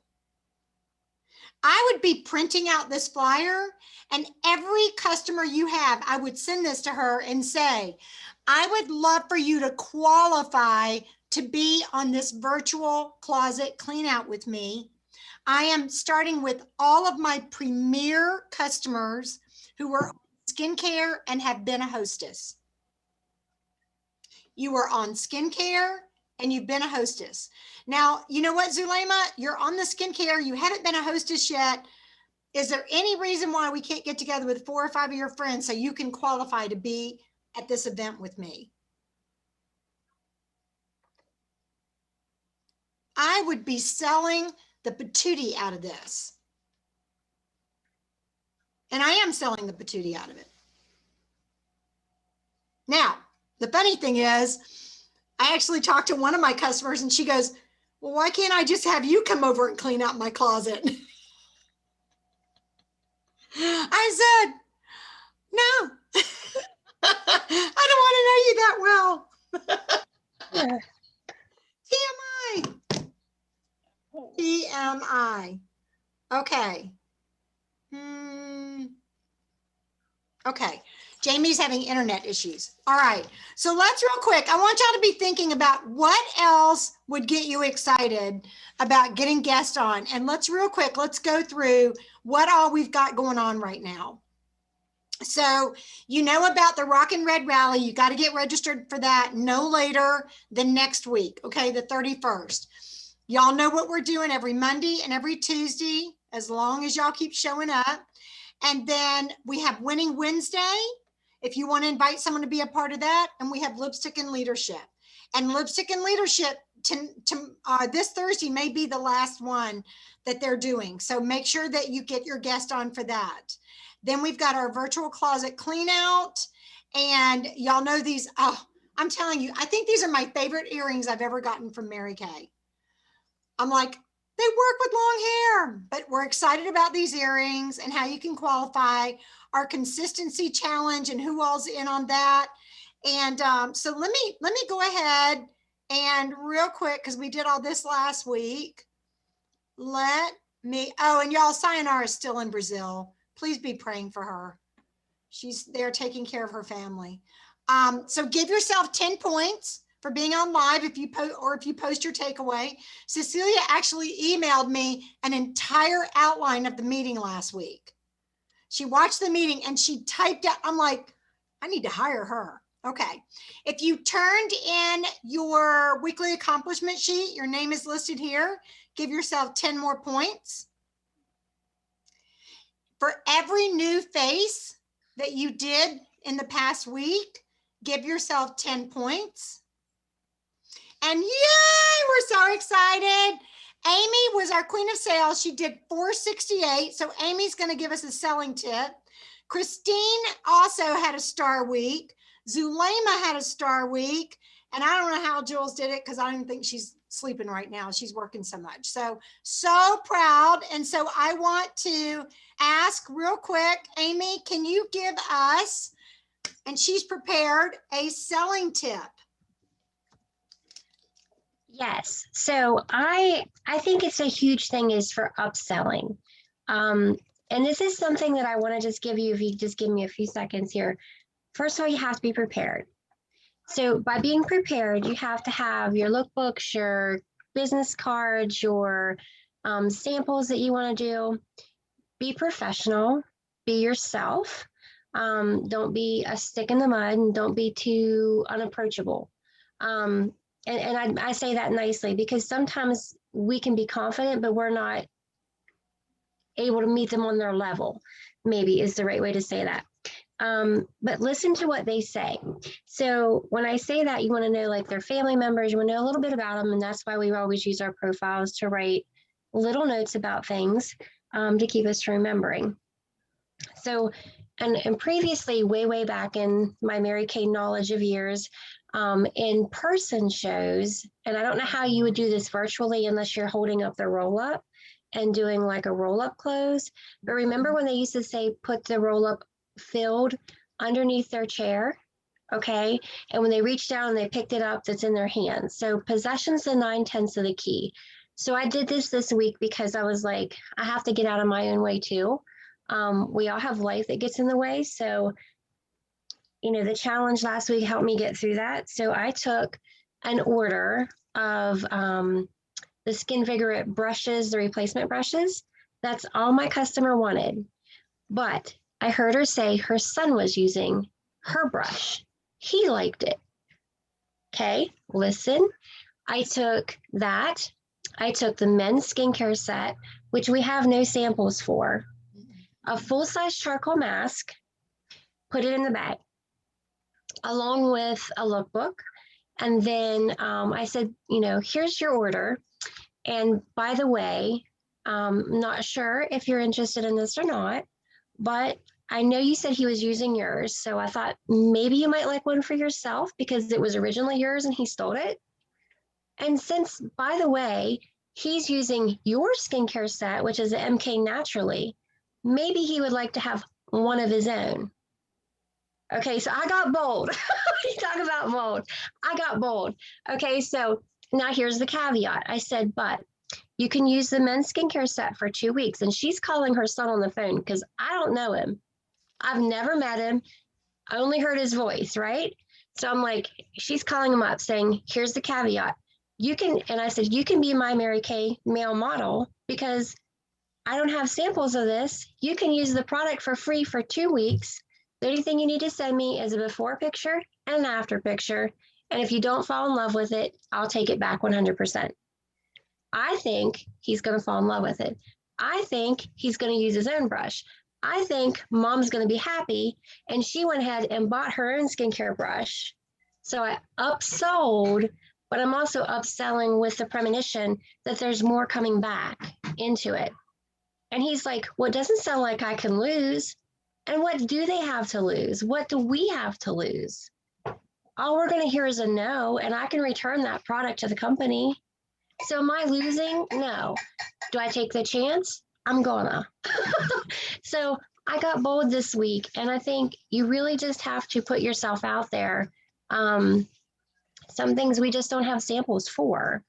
I would be printing out this flyer, and every customer you have, I would send this to her and say, I would love for you to qualify to be on this virtual closet clean out with me. I am starting with all of my premier customers who are on skincare and have been a hostess. You are on skincare and you've been a hostess. Now, you know what, Zulema? You're on the skincare. You haven't been a hostess yet. Is there any reason why we can't get together with 4 or 5 of your friends so you can qualify to be at this event with me? I would be selling the patootie out of this. And I am selling the patootie out of it. Now, the funny thing is, I actually talked to one of my customers and she goes, well, why can't I just have you come over and clean out my closet? I said, no, I don't want to know you that well. TMI. TMI. Okay. Okay. Jamie's having internet issues. All right. So let's real quick. I want y'all to be thinking about what else would get you excited about getting guests on. And let's real quick, let's go through what all we've got going on right now. So you know about the Rock and Red Rally. You got to get registered for that no later than next week. Okay. The 31st. Y'all know what we're doing every Monday and every Tuesday, as long as y'all keep showing up. And then we have Winning Wednesday, if you want to invite someone to be a part of that. And we have Lipstick and Leadership. And Lipstick and Leadership this Thursday may be the last one that they're doing. So make sure that you get your guest on for that. Then we've got our virtual closet clean out. And y'all know these, oh, I'm telling you, I think these are my favorite earrings I've ever gotten from Mary Kay. I'm like, they work with long hair, but we're excited about these earrings and how you can qualify, our consistency challenge and who all's in on that. And so let me go ahead and real quick, because we did all this last week. Oh, and y'all, Sayonara is still in Brazil. Please be praying for her. She's there taking care of her family. So give yourself 10 points for being on live if you post your takeaway. Cecilia actually emailed me an entire outline of the meeting last week. She watched the meeting and she typed out, I'm like, I need to hire her. Okay. If you turned in your weekly accomplishment sheet, your name is listed here. Give yourself 10 more points. For every new face that you did in the past week, give yourself 10 points. And yay, we're so excited. Amy was our queen of sales. She did 468. So Amy's going to give us a selling tip. Christine also had a star week. Zulema had a star week. And I don't know how Jules did it because I don't think she's sleeping right now. She's working so much. So proud. And so I want to ask real quick, Amy, can you give us, and she's prepared, a selling tip?
Yes. So I think it's a huge thing is for upselling. And this is something that I want to just give you, if you just give me a few seconds here. First of all, you have to be prepared. So by being prepared, you have to have your lookbooks, your business cards, your samples that you want to do. Be professional, be yourself. Don't be a stick in the mud, and don't be too unapproachable. And I say that nicely because sometimes we can be confident, but we're not able to meet them on their level, maybe is the right way to say that. But listen to what they say. So when I say that, you want to know like their family members, you want to know a little bit about them. And that's why we always use our profiles to write little notes about things to keep us remembering. So, and previously, way back in my Mary Kay knowledge of years, in-person shows, and I don't know how you would do this virtually unless you're holding up the roll-up and doing like a roll-up close. But remember when they used to say, put the roll-up filled underneath their chair, okay? And when they reached down and they picked it up, that's in their hands. So possession's the 9/10 of the key. So I did this week because I was like, I have to get out of my own way too. We all have life that gets in the way. So, you know, the challenge last week helped me get through that. So I took an order of the Skinvigorant brushes, the replacement brushes. That's all my customer wanted. But I heard her say her son was using her brush. He liked it. Okay, listen. I took that. I took the men's skincare set, which we have no samples for, a full-size charcoal mask, put it in the bag, along with a lookbook. And then I said, you know, here's your order. And by the way, not sure if you're interested in this or not, but I know you said he was using yours. So I thought maybe you might like one for yourself because it was originally yours and he stole it. And since, by the way, he's using your skincare set, which is an MK Naturally, maybe he would like to have one of his own. Okay, so I got bold. You talk about bold. I got bold. Okay, so now here's the caveat. I said, but you can use the men's skincare set for 2 weeks. And she's calling her son on the phone because I don't know him. I've never met him. I only heard his voice, right? So I'm like, she's calling him up saying, here's the caveat. You can, and I said, you can be my Mary Kay male model because I don't have samples of this. You can use the product for free for 2 weeks. The only thing you need to send me is a before picture and an after picture. And if you don't fall in love with it, I'll take it back 100%. I think he's going to fall in love with it. I think he's going to use his own brush. I think mom's going to be happy. And she went ahead and bought her own skincare brush. So I upsold, but I'm also upselling with the premonition that there's more coming back into it. And he's like, well, it doesn't sound like I can lose. And what do they have to lose? What do we have to lose? All we're going to hear is a no, and I can return that product to the company. So am I losing? No. Do I take the chance? I'm gonna. So I got bold this week, and I think you really just have to put yourself out there. Some things we just don't have samples for,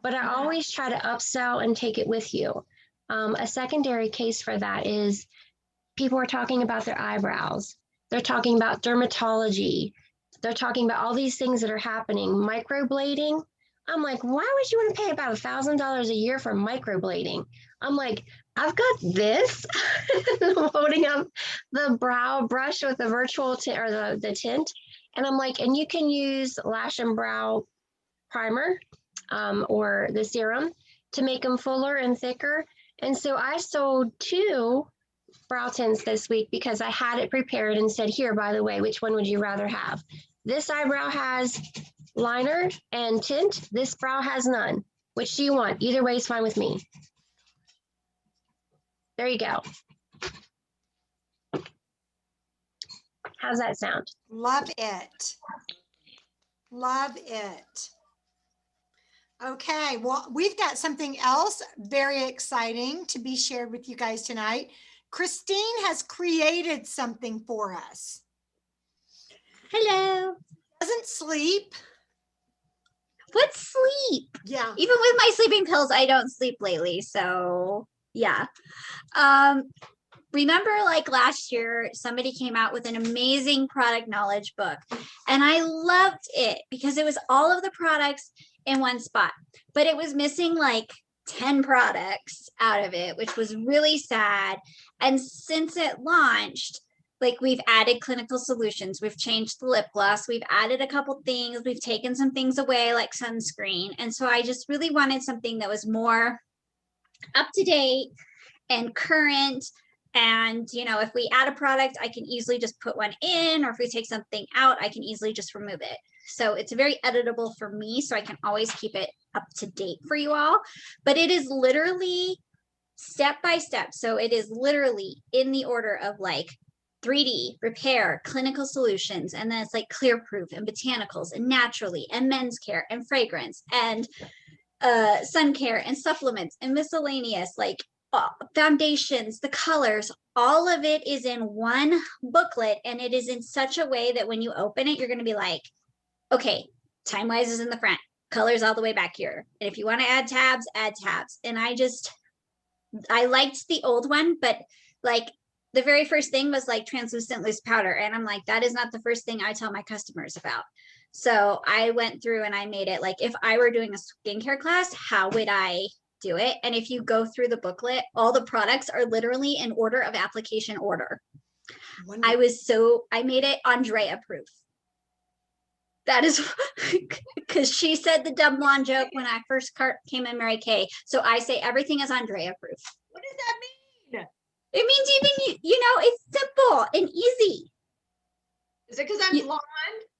but I always try to upsell and take it with you. A secondary case for that is people are talking about their eyebrows. They're talking about dermatology. They're talking about all these things that are happening. Microblading. I'm like, why would you want to pay about $1,000 a year for microblading? I'm like, I've got this. I'm holding up the brow brush with the virtual tint or the tint. And I'm like, and you can use lash and brow primer or the serum to make them fuller and thicker. And so I sold 2 brow tints this week because I had it prepared and said, here, by the way, which one would you rather have? This eyebrow has liner and tint. This brow has none. Which do you want? Either way is fine with me. There you go. How's that sound?
Love it. Love it. Okay, well, we've got something else very exciting to be shared with you guys tonight. Christine has created something for us.
Hello.
Doesn't sleep.
What sleep?
Yeah.
Even with my sleeping pills, I don't sleep lately. So yeah. Remember like last year, somebody came out with an amazing product knowledge book and I loved it because it was all of the products in one spot, but it was missing like 10 products out of it, which was really sad. And since it launched, like we've added clinical solutions, we've changed the lip gloss, we've added a couple things, we've taken some things away like sunscreen. And so I just really wanted something that was more up to date and current. And, you know, if we add a product, I can easily just put one in, or if we take something out, I can easily just remove it. So it's very editable for me, so I can always keep it up to date for you all. But it is literally step by step. So it is literally in the order of like 3D, repair, clinical solutions, and then it's like clear proof and botanicals and naturally and men's care and fragrance and sun care and supplements and miscellaneous, like foundations, the colors, all of it is in one booklet, and it is in such a way that when you open it, you're going to be like, okay, Time Wise is in the front, colors all the way back here. And if you want to add tabs, add tabs. And I liked the old one, but like the very first thing was like translucent loose powder. And I'm like, that is not the first thing I tell my customers about. So I went through and I made it like, if I were doing a skincare class, how would I do it? And if you go through the booklet, all the products are literally in order of application order. I made it Andrea proof. That is because she said the dumb blonde joke when I first came in Mary Kay. So I say everything is Andrea proof.
What does that mean?
It means even, you know, it's simple and easy.
Is it because I'm blonde?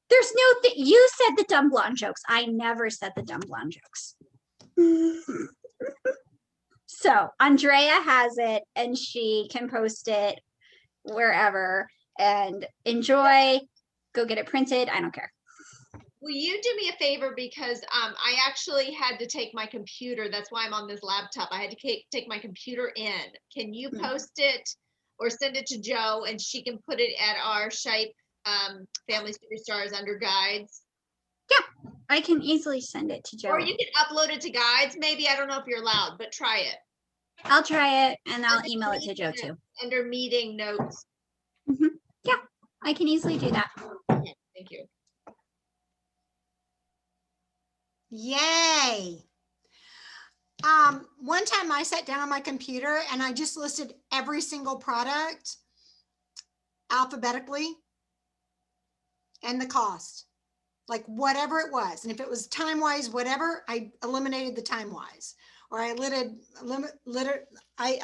There's no thing. You said the dumb blonde jokes. I never said the dumb blonde jokes. So Andrea has it and she can post it wherever and enjoy. Go get it printed. I don't care.
Will you do me a favor, because I actually had to take my computer. That's why I'm on this laptop. I had to take my computer in. Can you post it or send it to Joe and she can put it at our Shape Family Superstars under guides?
Yeah, I can easily send it to Joe.
Or you can upload it to guides. Maybe, I don't know if you're allowed, but try it.
I'll try it and I'll email it to Joe too.
Under meeting notes.
Yeah, I can easily do that.
Okay, thank you.
Yay. One time I sat down on my computer and I just listed every single product alphabetically and the cost, like whatever it was. And if it was Time Wise, whatever, I eliminated the Time Wise, or I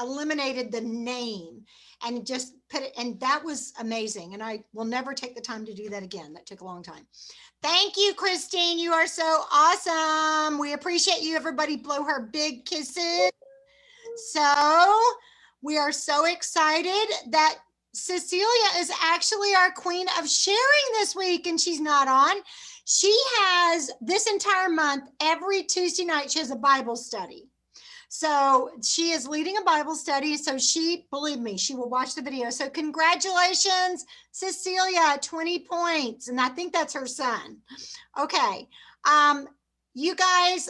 eliminated the name and just put it, and that was amazing. And I will never take the time to do that again. That took a long time. Thank you, Christine. You are so awesome. We appreciate you. Everybody blow her big kisses. So we are so excited that Cecilia is actually our queen of sharing this week, and she's not on. She has this entire month, every Tuesday night, she has a Bible study. So she is leading a Bible study. So she, believe me, she will watch the video. So congratulations, Cecilia, 20 points. And I think that's her son. Okay. You guys,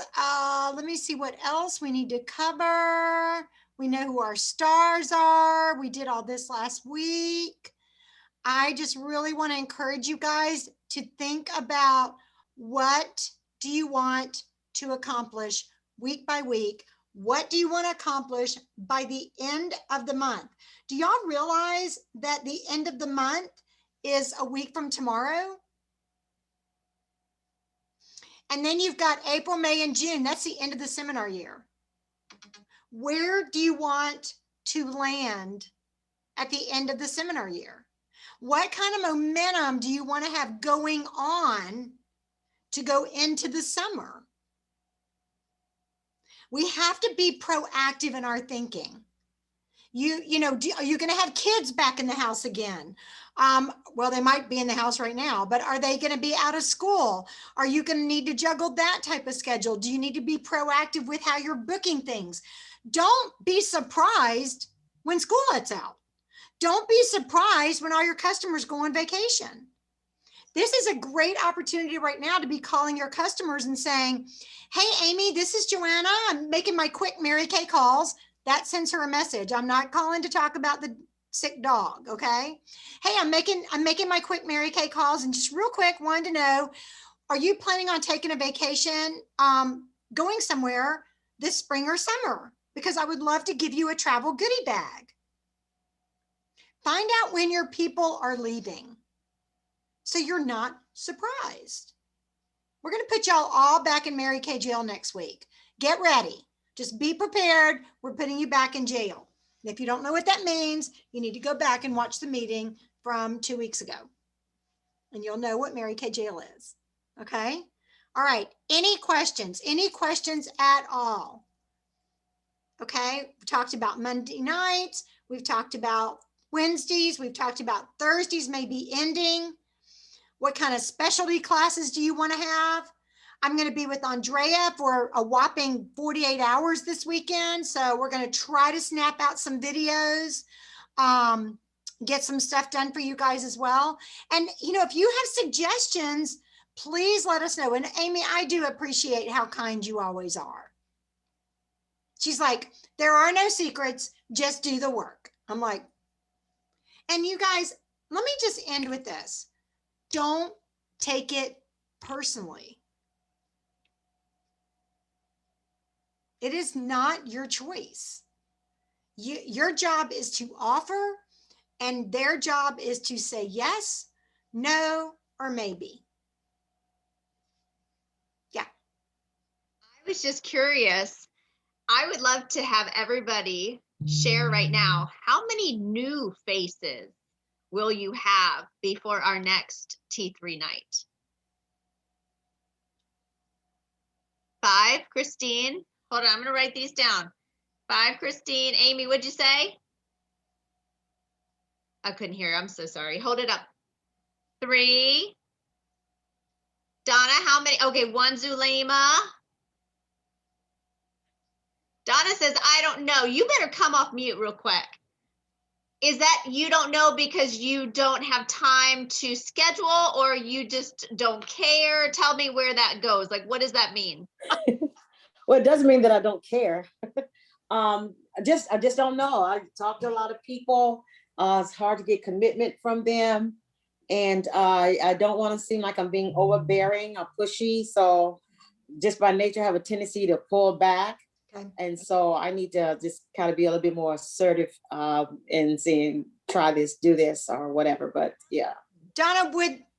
let me see what else we need to cover. We know who our stars are. We did all this last week. I just really want to encourage you guys to think about, what do you want to accomplish week by week? What do you want to accomplish by the end of the month? Do y'all realize that the end of the month is a week from tomorrow? And then you've got April, May, and June. That's the end of the seminar year. Where do you want to land at the end of the seminar year? What kind of momentum do you want to have going on to go into the summer? We have to be proactive in our thinking. You know, are you going to have kids back in the house again? Well, they might be in the house right now, but are they going to be out of school? Are you going to need to juggle that type of schedule? Do you need to be proactive with how you're booking things? Don't be surprised when school lets out. Don't be surprised when all your customers go on vacation. This is a great opportunity right now to be calling your customers and saying, hey, Amy, this is Joanna. I'm making my quick Mary Kay calls. That sends her a message. I'm not calling to talk about the sick dog, okay? Hey, I'm making my quick Mary Kay calls, and just real quick, wanted to know, are you planning on taking a vacation, going somewhere this spring or summer? Because I would love to give you a travel goodie bag. Find out when your people are leaving so you're not surprised. We're going to put y'all all back in Mary Kay jail next week. Get ready. Just be prepared. We're putting you back in jail. And if you don't know what that means, you need to go back and watch the meeting from 2 weeks ago. And you'll know what Mary Kay jail is. Okay? All right. Any questions? Any questions at all? Okay. We talked about Monday nights. We've talked about Wednesdays. We've talked about Thursdays may be ending. What kind of specialty classes do you want to have? I'm going to be with Andrea for a whopping 48 hours this weekend. So we're going to try to snap out some videos, get some stuff done for you guys as well. And, you know, if you have suggestions, please let us know. And Amy, I do appreciate how kind you always are. She's like, there are no secrets, just do the work. I'm like, and you guys, let me just end with this. Don't take it personally. It is not your choice. Your job is to offer, and their job is to say yes, no, or maybe. Yeah.
I was just curious. I would love to have everybody share right now, how many new faces will you have before our next T3 night? 5, Christine. Hold on, I'm gonna write these down. 5, Christine. Amy, what'd you say? I couldn't hear, I'm so sorry. Hold it up. 3. Donna, how many? Okay, 1, Zulema. Donna says, I don't know. You better come off mute real quick. Is that you don't know because you don't have time to schedule, or you just don't care? Tell me where that goes. Like, what does that mean?
Well, it doesn't mean that I don't care. I just don't know. I talk to a lot of people. It's hard to get commitment from them. And I don't want to seem like I'm being overbearing or pushy. So just by nature, I have a tendency to pull back.
Okay.
And so I need to just kind of be a little bit more assertive in saying, try this, do this, or whatever. But yeah.
Donna,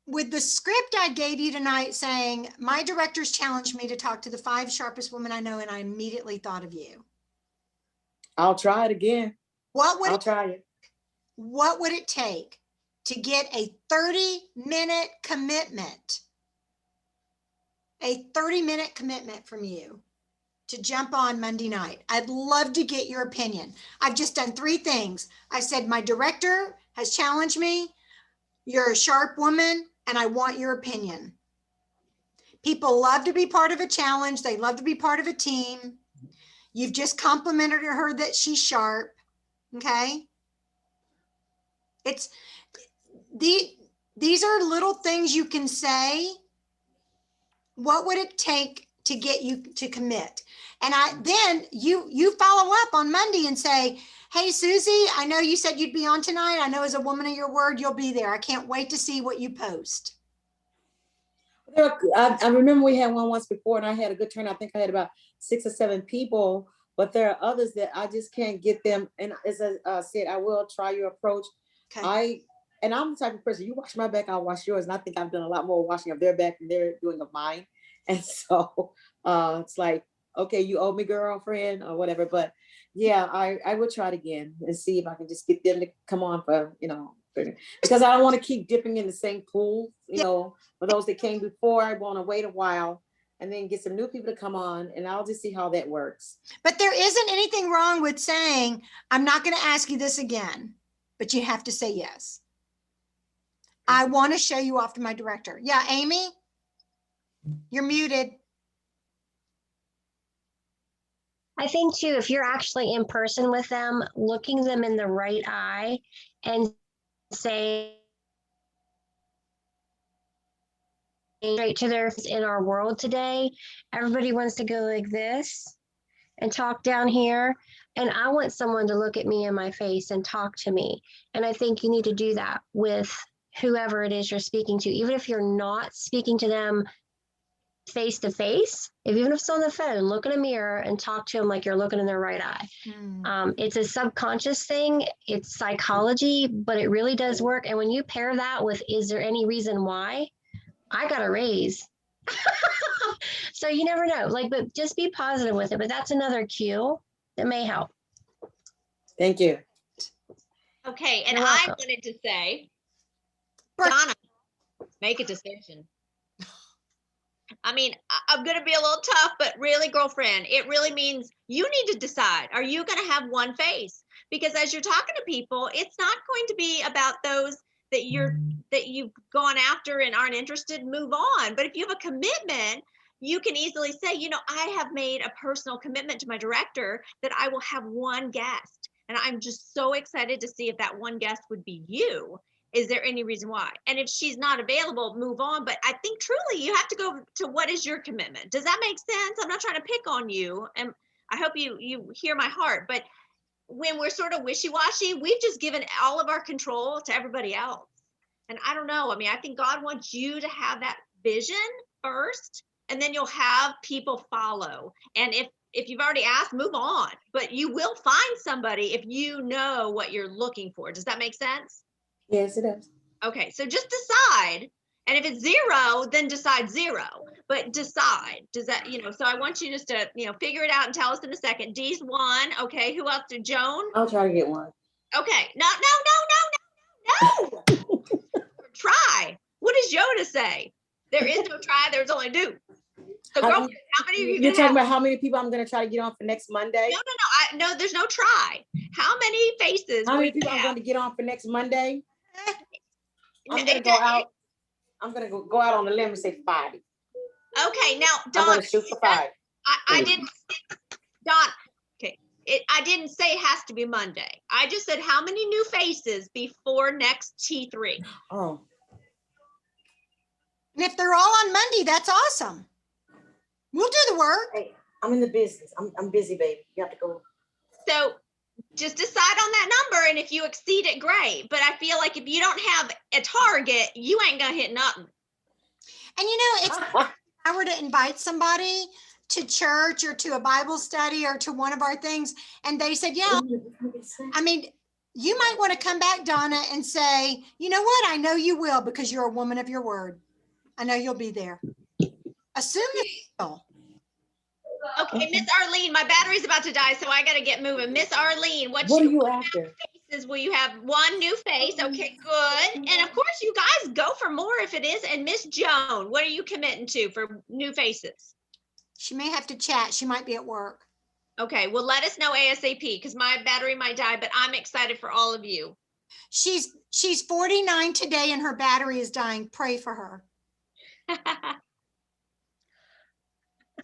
with the script I gave you tonight saying, my directors challenged me to talk to the 5 sharpest women I know, and I immediately thought of you.
I'll try it again. I'll try it.
What would it take to get a 30-minute commitment? A 30-minute commitment from you to jump on Monday night. I'd love to get your opinion. I've just done 3 things. I said, my director has challenged me. You're a sharp woman, and I want your opinion. People love to be part of a challenge. They love to be part of a team. You've just complimented her that she's sharp. Okay. These are little things you can say. What would it take to get you to commit? And then you follow up on Monday and say, hey, Susie, I know you said you'd be on tonight. I know as a woman of your word, you'll be there. I can't wait to see what you post.
I remember we had one once before, and I had a good turnout. I think I had about 6 or 7 people, but there are others that I just can't get them. And as I said, I will try your approach.
Okay.
And I'm the type of person, you watch my back, I'll watch yours. And I think I've done a lot more washing of their back than they're doing of mine. And so it's like, okay, you owe me, girlfriend, or whatever. But yeah, I will try it again and see if I can just get them to come on for, because I don't want to keep dipping in the same pool, for those that came before. I want to wait a while and then get some new people to come on, and I'll just see how that works.
But there isn't anything wrong with saying, I'm not going to ask you this again, but you have to say yes. I want to show you off to my director. Yeah, Amy, you're muted.
I think too, if you're actually in person with them, looking them in the right eye and say straight to their face, in our world today, everybody wants to go like this and talk down here. And I want someone to look at me in my face and talk to me. And I think you need to do that with whoever it is you're speaking to, even if you're not speaking to them face to face, even if it's on the phone, look in a mirror and talk to them like you're looking in their right eye. It's a subconscious thing, it's psychology, but it really does work. And when you pair that with, is there any reason why? I got a raise. So you never know, but just be positive with it. But that's another cue that may help.
Thank you.
Okay, and
You're
I
welcome.
wanted to say,
Right.
Donna, make a decision. I mean, I'm going to be a little tough, but really, girlfriend, it really means you need to decide, are you going to have one face? Because as you're talking to people, it's not going to be about those that you've gone after and aren't interested, move on. But if you have a commitment, you can easily say, I have made a personal commitment to my director that I will have one guest. And I'm just so excited to see if that one guest would be you. Is there any reason why? And if she's not available, move on. But I think truly you have to go to what is your commitment. Does that make sense? I'm not trying to pick on you. And I hope you hear my heart. But when we're sort of wishy-washy, we've just given all of our control to everybody else. And I don't know. I mean, I think God wants you to have that vision first, and then you'll have people follow. And if you've already asked, move on. But you will find somebody if you know what you're looking for. Does that make sense?
Yes, it does.
Okay, so just decide. And if it's 0, then decide 0. But decide. Does that, so I want you just to, figure it out and tell us in a second. D's 1. Okay, who else? Joan?
I'll try to get one.
Okay, no. Try. What does Yoda say? There is no try, there's only do. So girlfriend, how many are you
You're
gonna
talking
have?
about how many people I'm going to try to get on for next Monday?
No, there's no try. How many faces?
How
will
many
you
people I'm
have?
going to get on for next Monday? I'm
N-
going to
it-
go out. I'm going to go out on the limb and say 5.
Okay, now
I'm
Don,
going to shoot for 5.
I didn't, Don, okay. I didn't say it has to be Monday. I just said how many new faces before next T3?
Oh,
And if they're all on Monday, that's awesome. We'll do the work.
hey, I'm in the business. I'm busy, baby. You have to go.
So just decide on that number, and if you exceed it, great. But I feel like if you don't have a target, you ain't gonna hit nothing.
And it's if I were to invite somebody to church or to a Bible study or to one of our things, and they said, yeah, I mean, you might want to come back, Donna, and say, you know what? I know you will, because you're a woman of your word. I know you'll be there. Assume that you will.
Okay, Miss Arlene, my battery's about to die, so I gotta get moving. Miss Arlene,
What are you after?
faces will you have? One new face. Okay, good. And of course, you guys go for more if it is. And Miss Joan, what are you committing to for new faces?
She may have to chat. She might be at work.
Okay, well, let us know ASAP because my battery might die, but I'm excited for all of you.
She's 49 today and her battery is dying. Pray for her.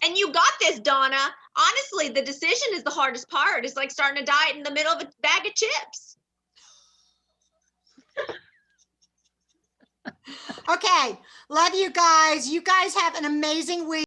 And you got this, Donna. Honestly, the decision is the hardest part. It's like starting a diet in the middle of a bag of chips.
Okay. Love you guys. You guys have an amazing week.